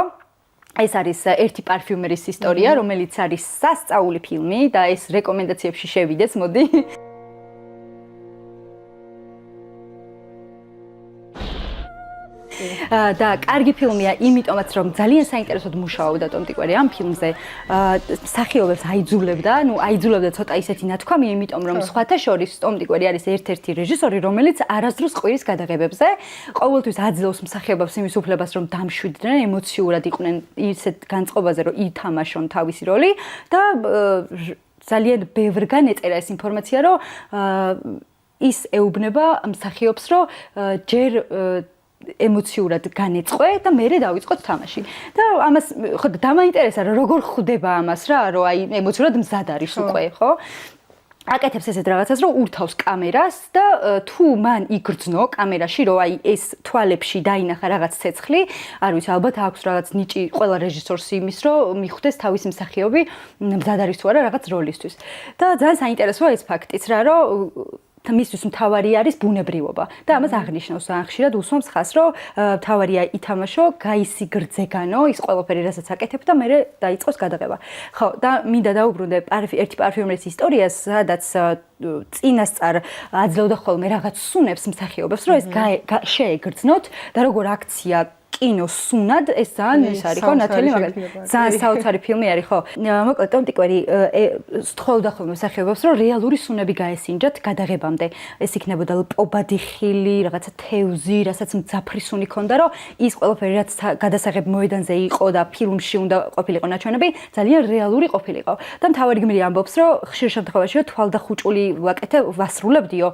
ეს არის ერთი პარფიუმერის ისტორია, რომელიც არის სასწაული ფილმი და ეს რეკომენდაციებში შევიდეთ, მოდი. და კარგი ფილმია იმიტომაც რომ ძალიან საინტერესოდ მუშაობდა ტომ ტიკვერი ამ ფილმზე. მსახიობებს აიძულებდა, აიძულებდა ცოტა ისეთი ნათქვამი, იმიტომ რომ სხვათა შორის ტომ ტიკვერი არის ერთ-ერთი რეჟისორი, რომელიც არასდროს ყვირის გადაღებებზე ყოველთვის აძლევს მსახიობებს იმის უფლებას, რომ დამშვიდნენ, ემოციურად იყვნენ ისეთ განწყობაზე, რომ ითამაშონ თავისი როლი და ძალიან ბევრგან ეწერა ეს ინფორმაცია, რომ ის ეუბნება მსახიობს, რომ ჯერ ემოციურად განეწყვე და მერე დავიწყოთ თამაში. და ამას ხო დამაინტერესა რომ როგორ ხვდება ამას რა, რომ აი ემოციურად მზად არის უკვე, ხო? აკეთებს ესეთ რაღაცას, რომ ურთავს კამერას და თუ მან იგრძნო კამერაში, რომ აი ეს თვალებში დაინახა რაღაც ცეცხლი, არ ვიცი, ალბათ აქვს რაღაც ნიჭი ყველა რეჟისორს იმის, რომ მიხვდეს თავისი მსახიობი მზად არის თუ არა რაღაც როლისთვის. და ძალიან საინტერესოა ეს ფაქტიც რა, რომ მისთვის მთავარი არის ბუნებრივობა და ამას აღნიშნავს ხშირად უსვამს ხას, რომ მთავარია ითამაშო, გაისი გრძეგანო ის ყველაფერი, რასაც აკეთებ და მერე დაიწყოს გადაღება. ხო, და მინდა დაუბრუნდე ერთი პარფიუმერის ისტორიას, სადაც წინასწარ აძლევდა ხოლმე რაღაც სუნებს მსახიობებს, რომ ეს შეეგრძნოთ და როგორ აქცია კინოს სუნად ეს ძალიან ის არის ხო ნათელი მაგალითად ძალიან საოცარი ფილმი არის ხო მოკლედ ტომ ტიკვერი სთხოვდა ხოლმე მსახიობებს რომ რეალური სუნები გაესინჯათ გადაღებამდე ეს იქნებოდა ობადი ხილი რაღაცა თევზი რასაც მძაფრი სუნი ქონდა რომ ის ყველაფერი რაც გადასაღებ მოედანზე იყო და ფილმში უნდა ყოფილიყო ნაჩვენები ძალიან რეალური ყოფილიყო და მთავარი გმირი ამბობს რომ ხშირ შემთხვევაში რომ თვალდახუჭული ვასრულებდიო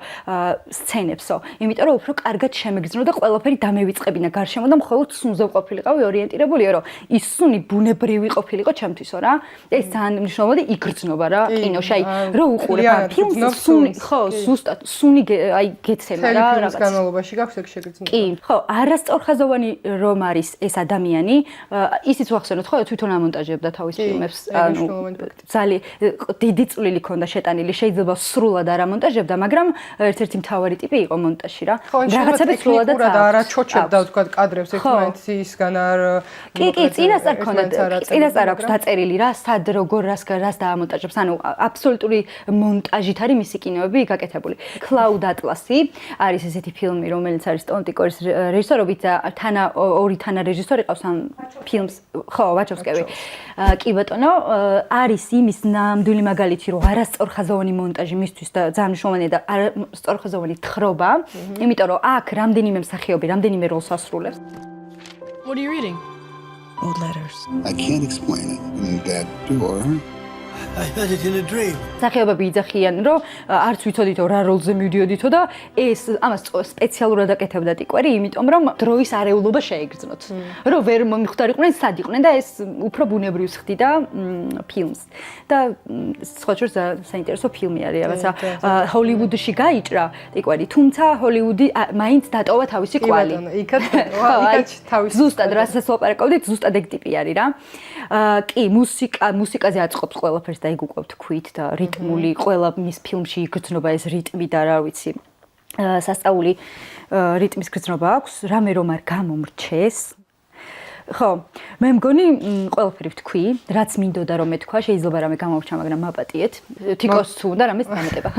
სცენებსო იმიტომ რომ უფრო კარგად შემეგრძნო და ყველაფერი დამევიწყებინა გარშემო და მხოლოდ სუნზე ყოფილიყავი ორიენტირებულიო რომ ის სუნი ბუნებრივი ყოფილიყო ჩემთვისო რა ეს ძალიან მნიშვნელოვანია იგრძნობა რა კინოში აი რო უყურებ ფილმს სუნი ხო ზუსტად სუნი აი გეცემა რა რაღაც განმავლობაში გაქვს ეგ შეგრძნება კი ხო არასწორხაზოვანი რომ არის ეს ადამიანი ისიც ვახსენოთ ხო თვითონ ამონტაჟებდა თავის ფილმებს ანუ ძალიან დიდი წვლილი ქონდა შეტანილი შეიძლება სრულად არ ამონტაჟებდა მაგრამ ერთ-ერთი მთავარი ტიპი იყო მონტაჟში რა რაღაცები სრულად არა ჩოჩებდა თქვა კადრებს ერთმანეთისგან არ კი წინასწარ ქონდა წინასწარ აქვს დაწერილი რა სად როგორ რას დაამონტაჟებს ანუ აბსოლუტური მონტაჟით არის მისი კინოები გაკეთებული Cloud Atlas-ი არის ესეთი ფილმი რომელიც არის ტომ ტიკორის რეჟისორობით ორი თანარეჟისორი ყავს ამ ფილმს ხო ვაჩოვსკევი კი ბატონო არის იმის ნამდვილი მაგალითი რომ არასწორხაზოვანი მონტაჟი მისთვის და ძალიან მნიშვნელოვანია და არასწორხაზოვანი თხრობა იმიტომ რომ აქ რამდენიმე მსახიობი რამდენიმე როლს ასრულებს What are you reading? Old letters. I can't explain it. That door. I had it in a dream. სახიობები იძახიან, რომ არც ვიცოდითო რა როლზე მივიდიოდითო და ეს ამას სპეციალურად აკეთებდა ტიკვერი, იმიტომ რომ დროის არეულობა შეეგრძნოთ. რომ ვერ მომიხდარიყვნენ სად იყვნენ და ეს უფრო ბუნებრივს ხდიდა ფილმს. და სხვაჩვენს საინტერესო ფილმი არის, რაღაცა ჰოლივუდში გაიჭრა ტიკვერი, თუმცა ჰოლივუდი მაინც დატოვა თავისი კვალი. იქაც თავისი ზუსტად რასაც ლაპარაკობდით, ზუსტად ეგ ტიპი არის რა. კი, მუსიკაზე აწყობს ყველაფერს და იგუყვებ თქვით და რიტმული ყველა მის ფილმში იგრძნობა ეს რიტმი და რა ვიცი სასწაული რიტმის გრძნობა აქვს რამე რომ არ გამომრჩეს ხო მე მგონი ყველაფერი ვთქვი რაც მინდოდა რომ მეთქვა შეიძლება რამე გამომრჩა მაგრამ მაპატიეთ თიკოს თუ უნდა რამეს დამეტება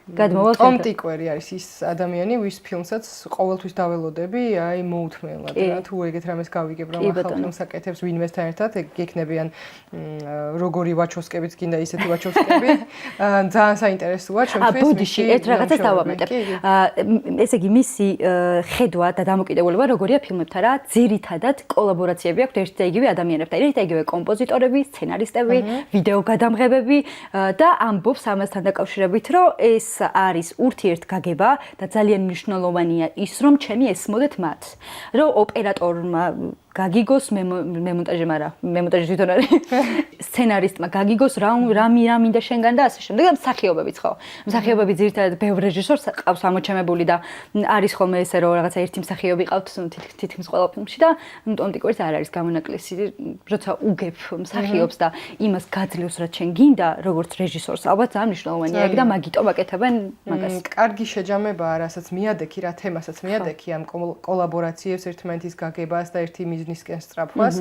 გადმოვალ ტომ ტიკვერი არის ის ადამიანი ვის ფილმსაც ყოველთვის დაველოდები აი მოუთმენლად რა თუ ეგეთ რამეს გავიგებ რომ ახალ ფილმს აკეთებს ვინმესთან ერთად ეგ გექნებიან როგორი ვაჩოვსკებიც გინდა ისეთი ვაჩოვსკები ძალიან საინტერესოა ჩემთვის ბუდიში ერთ რაღაცას დავამატებ ესე იგი მისი ხედვა და დამოკიდებულება როგორია ფილმებთან რა ძირითადად კოლაბორაციები აქვს ერთ და იგივე ადამიანებთან ერთ და იგივე კომპოზიტორები სცენარისტები ვიდეო გადამღებები და ამბობს ამასთან დაკავშირებით რომ ეს არის ურთიერთგაგება და ძალიან მნიშვნელოვანია ის რომ ჩემი ესმოდეთ მათ რომ ოპერატორმა გაგიგოს მემონტაჟემ არა მემონტაჟი თვითონ არის სცენარისტმა გაგიგოს რა მინდა შენგან და ასე შემდეგ და მსახიობებიც ხო მსახიობები ძირითადად ბევრ რეჟისორს ყავს ამოჩემებული და არის ხოლმე ესე რომ რაღაცა ერთი მსახიობი ყავთ თითქმის ყველა ფილმში და ტომ ტიკვერის არ არის გამონაკლისი როცა უგებ მსახიობს და იმას გაძლევს რაც შენ გინდა როგორც რეჟისორს ალბათ ძალიან მნიშვნელოვანია ეგ და მაგიტო აკეთებენ მაგას კარგი შეჯამებაა რასაც მიადექი რა თემასაც მიადექი ამ კოლაბორაციებს ერთმანეთის გაგებას და ერთი მიზნისკენ სწრაფვას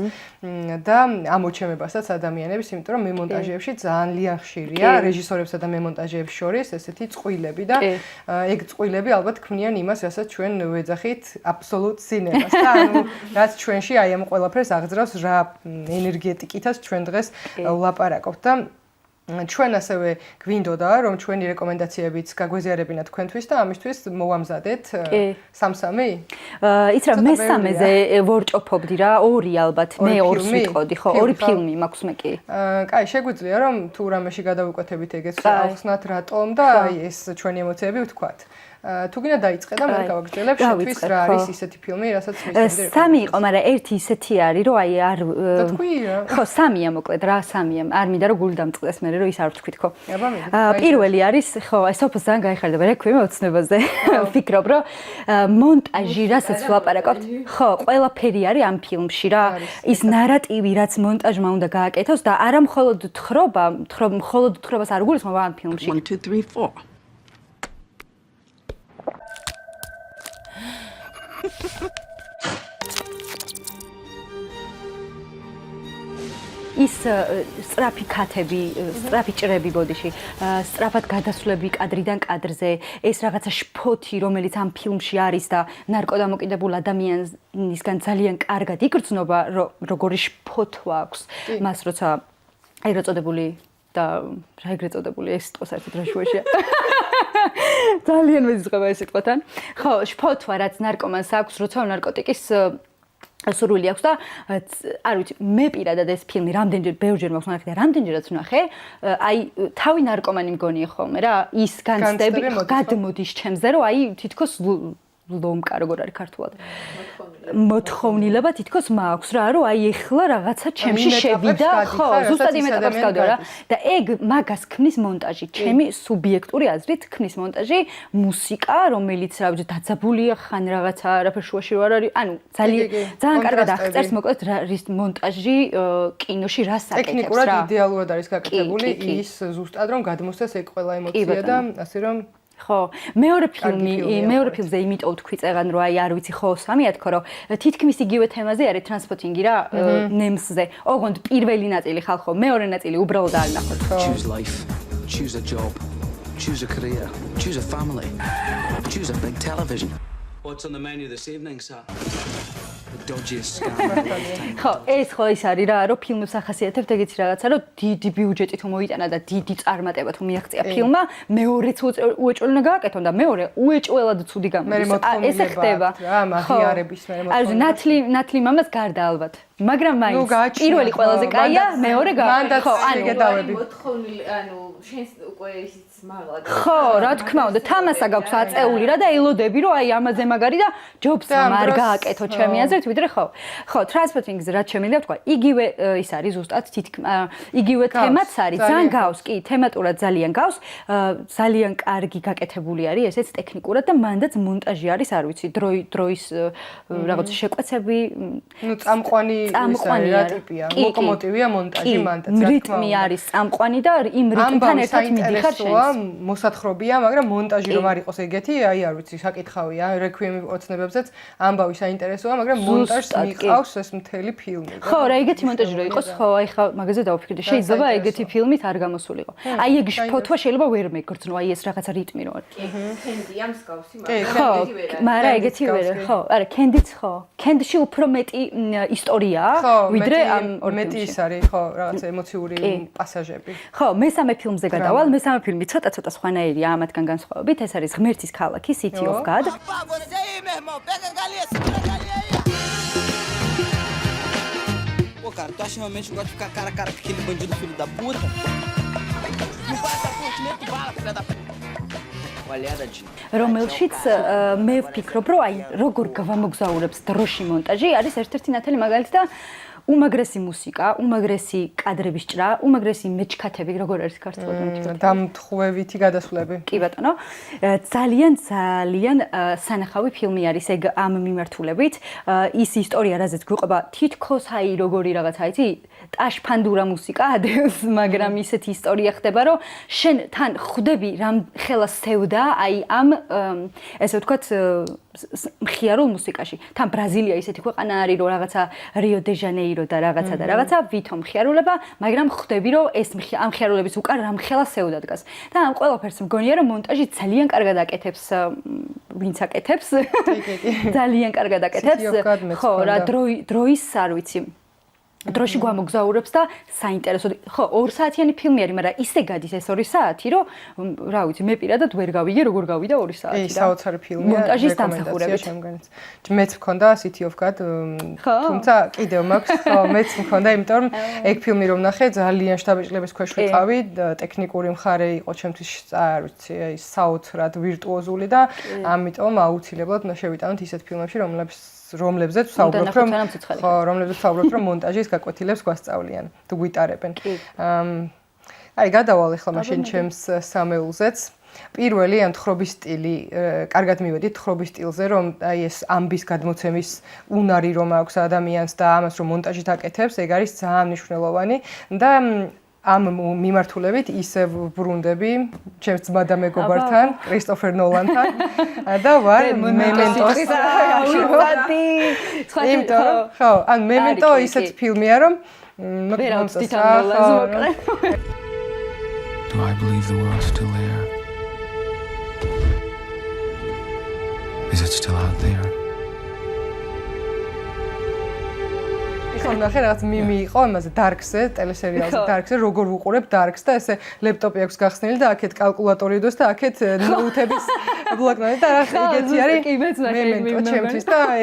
და ამოჩემებასაც ადამიანების, იმიტომ რომ მემონტაჟებში ძალიან ხშირია რეჟისორებსა და მემონტაჟეებს შორის ესეთი წყვილები და ეგ წყვილები ალბათ ქმნიან იმას, რასაც ჩვენ ვეძახით აბსოლუტ სინემას და ანუ რაც ჩვენში აი ამ ყველაფერს აღძრავს რა ენერგეტიკითაც ჩვენ დღეს ვლაპარაკობთ და ჩვენ ასევე გვინდოდა რომ ჩვენი რეკომენდაციებიც გაგვეზიარებინა თქვენთვის და ამისთვის მოვამზადეთ სამ-სამი? იც რა მესამეზე ვორჭოფობდი რა, ორი ალბათ, მე ორს ვიტყოდი, ხო, ორი ფილმი მაქვს მე კი. კაი, შეგვიძლია რომ თუ რამეში გადავუკვეთებით ეგეც ახსნათ რატომ და აი ეს ჩვენი ემოციები ვთქვათ. თუ გინდა დაიწყე და მე გავაგრძელებ შეთთვის რა არის ისეთი ფილმი, რასაც მისცემდი. სამი იყო, მაგრამ ერთი ისეთი არის, რომ აი არ თქვი რა. ხო, სამია მოკლედ რა, სამია. არ მინდა რომ გული დამწყდეს მე რომ ის არ ვთქვით ხო. აბა მე. პირველი არის, ხო, აი სოფოს ძალიან გაიხარდება რეკვიემი ოცნებაზე. ვფიქრობ, რომ მონტაჟი, რასაც ვლაპარაკობთ, ხო, ყველაფერი არის ამ ფილმში რა. ის ნარატივი, რაც მონტაჟმა უნდა გააკეთოს და არა მხოლოდ მხოლოდ თხრობას არ გულისხმობ ამ ფილმში. 1 2 3 4 ის სწრაფი კათები, სწრაფი ჭრები ბოდიში, სწრაფად გადასვლები კადრიდან კადრზე, ეს რაღაცა შფოთი, რომელიც ამ ფილმში არის და ნარკოდამოკიდებულ ადამიანისგან ძალიან კარგად იგრძნობა, როგორი შფოთვა აქვს მას, როცა ეგრეთ წოდებული და რა ეგრეთ წოდებული ეს სიტყვა საერთოდ რა შუაშია. ძალიან მეზიწყება ეს სიტყვათან. ხო, შფოთვა რაც ნარკომანს აქვს, როცა ნარკოტიკის სურვილი აქვს და არ ვიცი, მე პირადად ეს ფილმი ბევრჯერ მაქვს ნახე და რამდენჯერაც ვნახე, აი თავი ნარკომანი მგონია ხოლმე რა, ის განცდები გადმოდის ჩემზე, რომ აი თითქოს ლომკა როგორ არის ქართულად. მოთხოვნილება თითქოს მაქვს რა, რომ აი ეხლა რაღაცა ჩემში შევიდა, ხო, ზუსტად იმ ეტაპებს გავდა რა. და ეგ მაგას ქმნის მონტაჟი. ჩემი სუბიექტური აზრით ქმნის მონტაჟი, მუსიკა, რომელიც რა ვიცი, დაძაბულია ხან რაღაცა არაფერ შუაში არ არის. ანუ ძალიან კარგად აღწერს მოკლედ რის მონტაჟი კინოში რას აკეთებს რა. ტექნიკურად იდეალურად არის გაკეთებული ის ზუსტად რომ გადმოსცეს ეგ ყველა ემოცია და ასე რომ ხო, მეორე ფილმზე იმიტომ ვთქვი წეგან რომ აი არ ვიცი ხო სამია თქო რომ თითქმის იგივე თემაზე არის ტრანსპორტინგი რა ნემსზე. ოღონდ პირველი ნაწილი ხალხო, მეორე ნაწილი უბრალოდ არ ნახოთ. Choose life, choose a job, choose a career, choose a family, choose a big television. What's on the menu this evening, sir? The dodgiest scam. ხო, ეს ხო ის არის რა, რომ ფილმებს ახასიათებთ ეგეთი რაღაცა, რომ დიდი ბიუჯეტი თუ მოიტანა და დიდი წარმატება თუ მიაღწია ფილმმა, მეორეც უეჭველი უნდა გააკეთონ და მეორე უეჭველად ცუდი გამოდის. ესე ხდება. რა, მაღიარების მე მოთხოვნა. ნათლი მამას გარდა ალბათ. მაგრამ მაინც პირველი ყველაზე კაია, მეორე ხო, ანუ მოთხოვნილი, ანუ შენს უკვე ისიც მაღლა. ხო, რა თქმა უნდა, თამასა გაქვს აწეული რა და ელოდები რომ აი ამაზე მაგარი და ჯობს არ გააკეთო ჩემი აზრით, ვიდრე ხო. ხო, ტრანსპორტინგზე რაც შემიძლია ვთქვა, იგივე ის არის ზუსტად იგივე თემაც არის, ძალიან გავს, კი, თემატურად ძალიან გავს, ძალიან კარგი გაკეთებული არის ესეც ტექნიკურად და მანდაც მონტაჟი არის, არ ვიცი, დროის რაღაც შეკვეცები, ნუ წამყვანი რა ტიპია, ლოკომოტივია მონტაჟი მანდაც, რა თქმა უნდა. რიტმი არის წამყვანი და იმ რიტმთან ერთად მიდიხარ შენს. მოსათხრობია, მაგრამ მონტაჟი რომ არ იყოს ეგეთი, აი არ ვიცი, საკითხავია, რეკვიემი ოცნებებზეც ამბავი საინტერესოა, მაგრამ მონტაჟს მიყავს ეს მთელი ფილმი. ხო, რა ეგეთი მონტაჟი რო იყოს, ხო, აი ხა მაგაზე დავფიქრდი, შეიძლება ეგეთი ფილმით არ გამოსულიყო. აი ეგ შფოთვა შეიძლება ვერ მეგრძნო, აი ეს რაღაცა რიტმი რო არის. კენდია მსგავსი, ხო, მაგრამ ეგეთი ვერ, ხო, არა, კენდიც ხო. კენდში უფრო მეტი ისტორიაა, ვიდრე ამ მეტი ის არის, ხო, რაღაცა ემოციური პასაჟები. ხო, მესამე ფილმზე გადავალ, მესამე ფილმი ცოტა სხვანაირია ამათგან განსხვავებით, ეს არის ღმერთის ქალაქი, City of God. Pô, cara, tu acha realmente que eu gosto de ficar cara a cara com aquele bandido filho da puta? Não vai dar ponte, nem tu bala, filha da puta. Olha, Dadinho. რომელშიც მე ვფიქრობ, რომ აი როგორ გამოგზაურებს დროში მონტაჟი არის ერთ-ერთი ნათელი მაგალითი და უმაგრესი მუსიკა, უმაგრესი კადრების ჭრა, უმაგრესი მეჩქათები, როგორ არის ქართულად? დამთხვევითი გადასვლები. კი ბატონო. ძალიან სანახავი ფილმი არის ეგ ამ მიმართულებით. ის ისტორია, რაზეც გვიყვება თითქოს აი როგორი რაღაცა, იცი, ტაშფანდურა მუსიკა ადევს, მაგრამ ისეთი ისტორია ხდება, რომ შენ თან ხვდები რამ ხელას სევდა აი ამ ესე ვთქვათ მხიარულ მუსიკაში. თან ბრაზილია ისეთი ქვეყანა არის, რომ რაღაცა რიო დე ჟანეირო და რაღაცა ვითომ მხიარულება, მაგრამ ხვდები, რომ ეს ამ მხიარულების უკან რამ ხელას სევდა დგას. და ამ ყველაფერს მგონია, რომ მონტაჟი ძალიან კარგად აკეთებს, ვინც აკეთებს. ძალიან კარგად აკეთებს. ხო, რა დროის არ ვიცი. დროში გვამოგზაურებს და საინტერესო ხო 2 საათიანი ფილმი არის, მაგრამ ისე გადის ეს 2 საათი, რომ რა ვიცი, მე პირადად ვერ გავიგე როგორ გავიდა 2 საათი და საოცარი ფილმია მონტაჟის დამსახურებით. მეც მქონდა City of God, თუმცა კიდევ მაქვს, ხო, მეც მქონდა, იმიტომ რომ ეგ ფილმი რომ ნახე, ძალიან შთაბეჭდილების ქვეშ ვიყავი, ტექნიკური მხარე იყო ჩემთვის, არ ვიცი, აი საოცრად ვირტუოზული და ამიტომ აუცილებლად უნდა შევიტანოთ ისეთ ფილმებში, რომლებზეც ვსაუბრობთ, რომ მონტაჟის გაკვეთილებს გვასწავლიან, თუ გვიტარებენ. აი, გადავალ ახლა მაშინ ჩემს სამეულზეც. პირველი ან თხრობის სტილი, კარგად მივედით თხრობის სტილზე, რომ აი ეს ამბის გადმოცემის უნარი რომ აქვს ადამიანს და ამას რომ მონტაჟით აკეთებს, ეგ არის ძალიან მნიშვნელოვანი და ამ მიმართულებით ისევ ბრუნდები ჩემს ძმა და მეგობართან, კრისტოფერ ნოლანთან და ვარ მემენტოს ხო, ან მემენტო ისეთ ფილმია რომ ვერავთ თვითონ ნოლანს მოკლე. Do I believe the world's still there? Is it still out there? ხო, ნახე რაღაც მიმი იყო ამაზე Darks-ზე, ტელესერიალზე Darks-ზე, როგორ ვუყურებ Darks და ესე ლეპტოპი აქვს გახსნილი და აქეთ კალკულატორი დოს და აქეთ ნოუთების ბლოკნოტი და რაღაც ეგეთი არის. მემენტო ჩემთვის და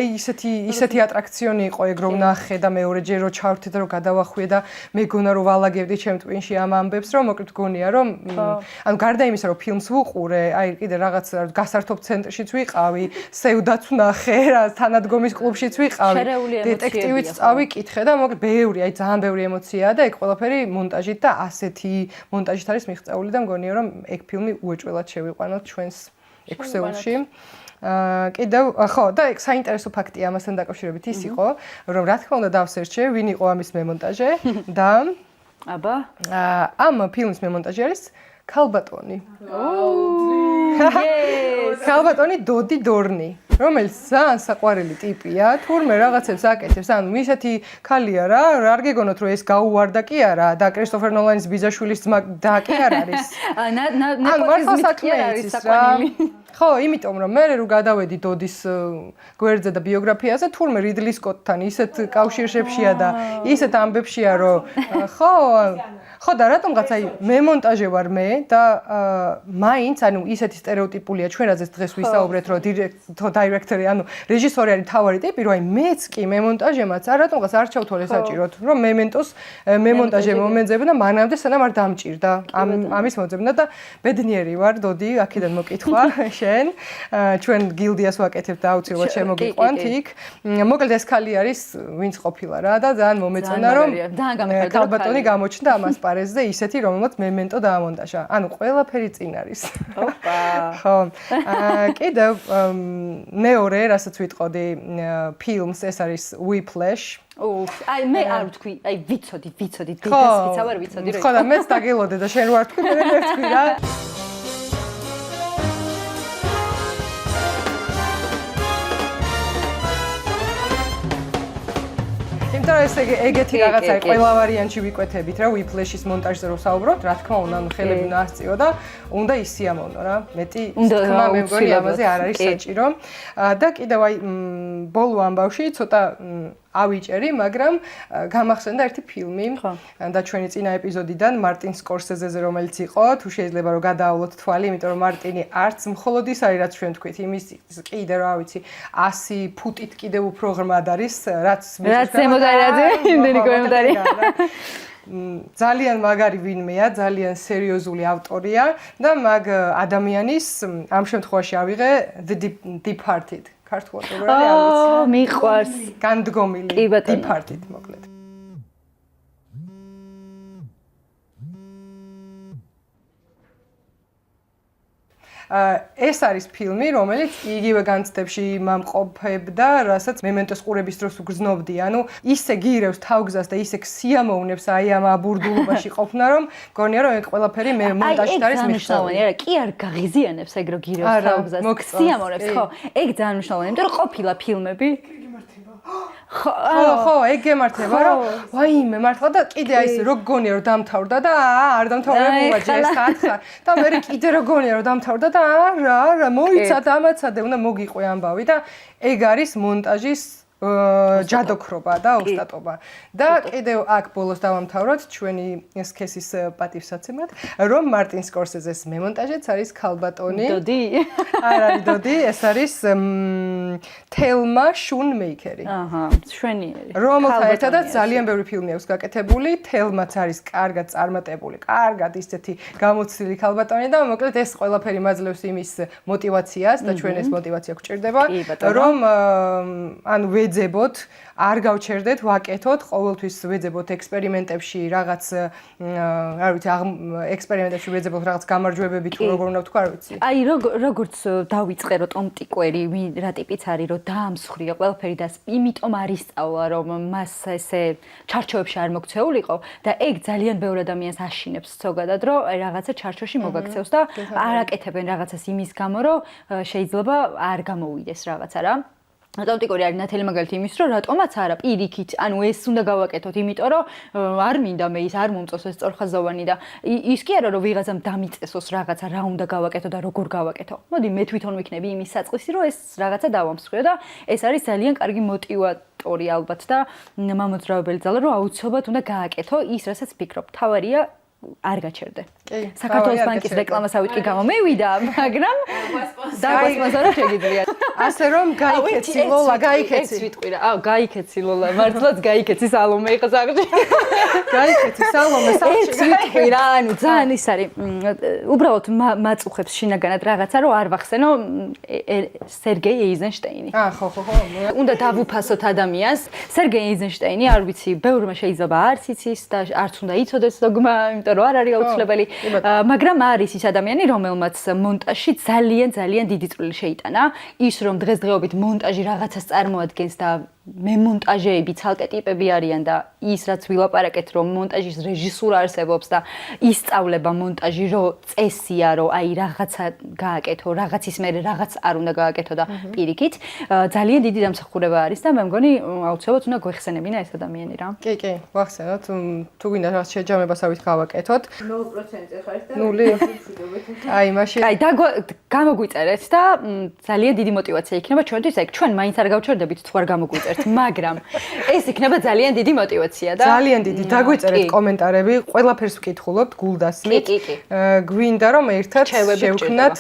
ისეთი ატრაქციონი იყო ეგ რომ ნახე და მეორეჯერ რო ჩავრთე და რო გადავახვიე და მეგონა რო ვალაგებდი ჩემ ტვინში ამ ამბებს, რომ მოკლედ გონია რომ ანუ გარდა იმისა რომ ფილმს ვუყურე, აი კიდე რაღაც გასართობ ცენტრშიც ვიყავი, სევდაც ვნახე, რა თანადგომის კლუბშიც ვიყავი, დეტექტივიც წავიკითხე და მოკლედ ბევრი, აი ძალიან ბევრი ემოციაა და ეგ ყველაფერი მონტაჟით და ასეთი მონტაჟით არის მიღწეული და მგონია რომ ეგ ფილმი უეჭველად შევიყვანოთ ჩვენს ექვსეულში. კიდევ ხო და ეგ საინტერესო ფაქტია ამასთან დაკავშირებით ის იყო, რომ რა თქმა უნდა დავსერჩე, ვინ იყო ამის მემონტაჟე და აბა ამ ფილმის მემონტაჟე არის ქალბატონი. ქალბატონი დოდი დორნი, რომელიც ძალიან საყვარელი ტიპია, თურმე რაღაცებს აკეთებს, ანუ ისეთი ქალია რა, არ გეგონოთ რომ ეს გაუვარდა კი არა და კრისტოფერ ნოლანის ბიძაშვილის ძმა და კი არ არის. ანუ მართლა საქმე არის საყვარელი. ხო, იმიტომ რომ მე რო გადავედი დოდის გვერდზე და ბიოგრაფიაზე, თურმე რიდლი სკოტთან ისეთ კავშირშებშია და ისეთ ამბებშია, რომ ხო და რატომღაც აი მემონტაჟე ვარ მე და მაინც ანუ ისეთი სტერეოტიპულია ჩვენ რაზეც დღეს ვისაუბრეთ რომ დირექტორი ანუ რეჟისორი არის თავარი ტიპი რომ აი მეც კი მემონტაჟემაც არ რატომღაც არ ჩავთვალე საჭიროდ რომ მემენტოს მემონტაჟე მომეძებნა მანამდე სანამ არ დამჭირდა ამის მოძებნა და ბედნიერი ვარ დოდი აქედან მოკითხვა შენ ჩვენ გილდიას ვაკეთებ და აუცილებლად შემოგიყვანთ იქ მოკლედ ეს ქალი არის ვინც ყოფილა რა და ძალიან მომეწონა რომ ქალბატონი გამოჩნდა ამას პარეზზე ისეთი რომელმაც მემენტო დაამონტაჟა ანუ ყველაფერი წინ არის ოპა ხო კიდევ მეორე რასაც ვიტყოდი ფილმს ეს არის Whiplash აი მე არ ვთქვი აი ვიცოდი დედას ვიცა ვარ ვიცოდი რომ ხო და მეც დაგელოდე და შენ ვარ თქვი მე ვერ ვთქვი რა იმიტომ ეს ეგეთი რაღაცა ყველა ვარიანტში ვიკვეთებით რა Whiplash-ის მონტაჟზე რო საუბრობთ რა თქმა უნდა ხელები უნდა ასწიო და უნდა ისიამოვნო რა მეტი თქმა მე მგონი ამაზე არ არის საჭირო და კიდევ აი ბოლო ამბავში ცოტა ავიჭერი, მაგრამ გამახსენდა ერთი ფილმი და ჩვენი წინა ეპიზოდიდან მარტინ სკორსეზეზე რომელიც იყო, თუ შეიძლება რომ გადაავლოთ თვალი, იმიტომ რომ მარტინი არც მხოლოდ ის არის რაც ჩვენ თქვით, იმის კიდე რა ვიცი 100 ფუტით კიდევ უფრო ღრმად არის, რაც ზემოთ არის იმდენი კომენტარი. ძალიან მაგარი ვინმეა, ძალიან სერიოზული ავტორია და მაგ ადამიანის ამ შემთხვევაში ავიღე The Departed ქართულად როგორ არის არ ვიცი. მიყვარს. განდგომილი Departed მოკლედ. ეს არის ფილმი, რომელიც იგივე განცდებში მამყოფებდა, რასაც მემენტოს ყურების დროს უგრძნობდი. ანუ ისე გირევს თავგზას და ისე სიამოვნებს აი ამ აბურდულობაში ყოფნა, რომ მგონია რომ ეგ ყველაფერი მე მონტაჟით არის მიხსოვანი. არა, კი არ გაღიზიანებს ეგ რო გირევს თავგზას. სიამოვნებს, ხო. ეგ ძალიან მნიშვნელოვანია, იმიტომ რომ ყოფილა ფილმები ხო, ეგ გემართება რა. ვაიმე, მართლა და კიდე აი ეს რო გონია რომ დამთავრდა და არ დამთავრებულა ჯერ სათხარ. და მე კიდე რო გონია რომ დამთავრდა და არა, მოიცად ამაცადე, უნდა მოგიყვე ამბავი და ეგ არის მონტაჟის ჯადოქრობა და ოსტატობა. და კიდევ აქ ბოლოს დავამთავროთ ჩვენი სქესის პატივსაცემად, რომ მარტინ სკორსეზეს მემონტაჟეც არის ქალბატონი. დოდი? არ არის დოდი, ეს არის თელმა შუნმეიკერი. აჰა, შვენიერი. რომელთან ერთადაც ძალიან ბევრი ფილმი აქვს გაკეთებული, თელმაც არის კარგად წარმატებული, კარგად ისეთი გამოცდილი ქალბატონი და მოკლედ ეს ყველაფერი მაძლევს იმის мотиваციას და ჩვენ ეს мотиваცია გვჭირდება, რომ ანუ ვეძებოთ, არ გავჩერდეთ, ვაკეთოთ, ყოველთვის ვეძებოთ ექსპერიმენტებში რაღაც, არ ვიცი, ექსპერიმენტებში ვეძებოთ რაღაც გამარჯვებები თუ როგორ უნდა ვთქვა, არ ვიცი. აი როგორც დავიწყე რომ ტომ ტიკვერი რა ტიპიც არის, რომ დაამსხვრია ყველაფერი და იმიტომ არის სწავლა, რომ მას ესე ჩარჩოებში არ მოქცეულიყო და ეგ ძალიან ბევრ ადამიანს აშინებს ზოგადად, რომ აი რაღაცა ჩარჩოში მოგაქცევს და არ აკეთებენ რაღაცას იმის გამო, რომ შეიძლება არ გამოვიდეს რაღაცა რა. ტომ ტიკვერი არის ნათელი მაგალითი იმის, რომ რატომაც არა პირიქით, ანუ ეს უნდა გავაკეთოთ, იმიტომ რომ არ მინდა მე ის არ მომწონს ეს სწორხაზოვანი და ის კი არა რომ ვიღაცამ დამიწესოს რაღაცა რა უნდა გავაკეთო და როგორ გავაკეთო. მოდი მე თვითონ ვიქნები იმის საწყისი, რომ ეს რაღაცა დავამსხვრიო და ეს არის ძალიან კარგი мотиваტორი ალბათ და მამოძრავებელი ძალა, რომ აუცილებლად უნდა გააკეთო ის, რასაც ფიქრობ. თავარია არ გაჩერდე. საქართველოს ბანკის რეკლამას ავიტყვი გამომევიდა, მაგრამ დაგვასპონსორა შეგიძლია. ასე რომ გაიქეცი ლოლა, გაიქეცი. ეს ვიტყვი რა. აუ, გაიქეცი ლოლა, მართლაც გაიქეცი სალომე იყო სახლში. გაიქეცი სალომე სახლში. ეს ვიტყვი რა, ანუ ძალიან ის არის. უბრალოდ მაწუხებს შინაგანად რაღაცა, რომ არ ვახსენო სერგეი ეიზენშტეინი. ხო. უნდა დავუფასოთ ადამიანს. სერგეი ეიზენშტეინი, არ ვიცი, ბევრმა შეიძლება არც იცის და არც უნდა იცოდეს ზოგმა, იმიტომ რომ არ არის აუცილებელი. მაგრამ არის ის ადამიანი, რომელმაც მონტაჟში ძალიან დიდი წვლილი შეიტანა. ის რომ დღესდღეობით მონტაჟი რაღაცას წარმოადგენს და მემონტაჟეები ცალკე ტიპები არიან და ის რაც ვილაპარაკეთ რომ მონტაჟის რეჟისურა არსებობს და ისწავლება მონტაჟი რომ წესია რომ აი რაღაცა გააკეთო, რაღაცის მერე რაღაც არ უნდა გააკეთო და პირიქით ძალიან დიდი დამსახურება არის და მე მგონი აუცილებლად უნდა გვეხსენებინა ეს ადამიანი რა. კი, ვახსენოთ, თუ გინდა რაღაც შეჯამებასავით გავაკეთოთ. 0% ხარ და 0. აი, მაშინ აი გამოგვიწერეთ და ძალიან დიდი мотиваცია იქნება ჩვენთვის ეგ. ჩვენ მაინც არ გავჩერდებით თუ არ გამოგვიწერთ. მაგრამ ეს იქნება ძალიან დიდი мотиваცია და ძალიან დიდი დაგვიწერეთ კომენტარები, ყველაფერს ვკითხულობთ გულდასმით. გვინდა რომ ერთად შევქმნათ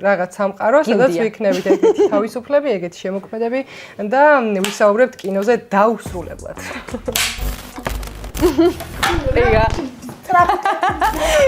რაღაც სამყარო, სადაც ვიქნებით ეგეთი თავისუფლები, ეგეთი შემოქმედები და ვისაუბრებთ კინოზე დაუსრულებლად. ეგა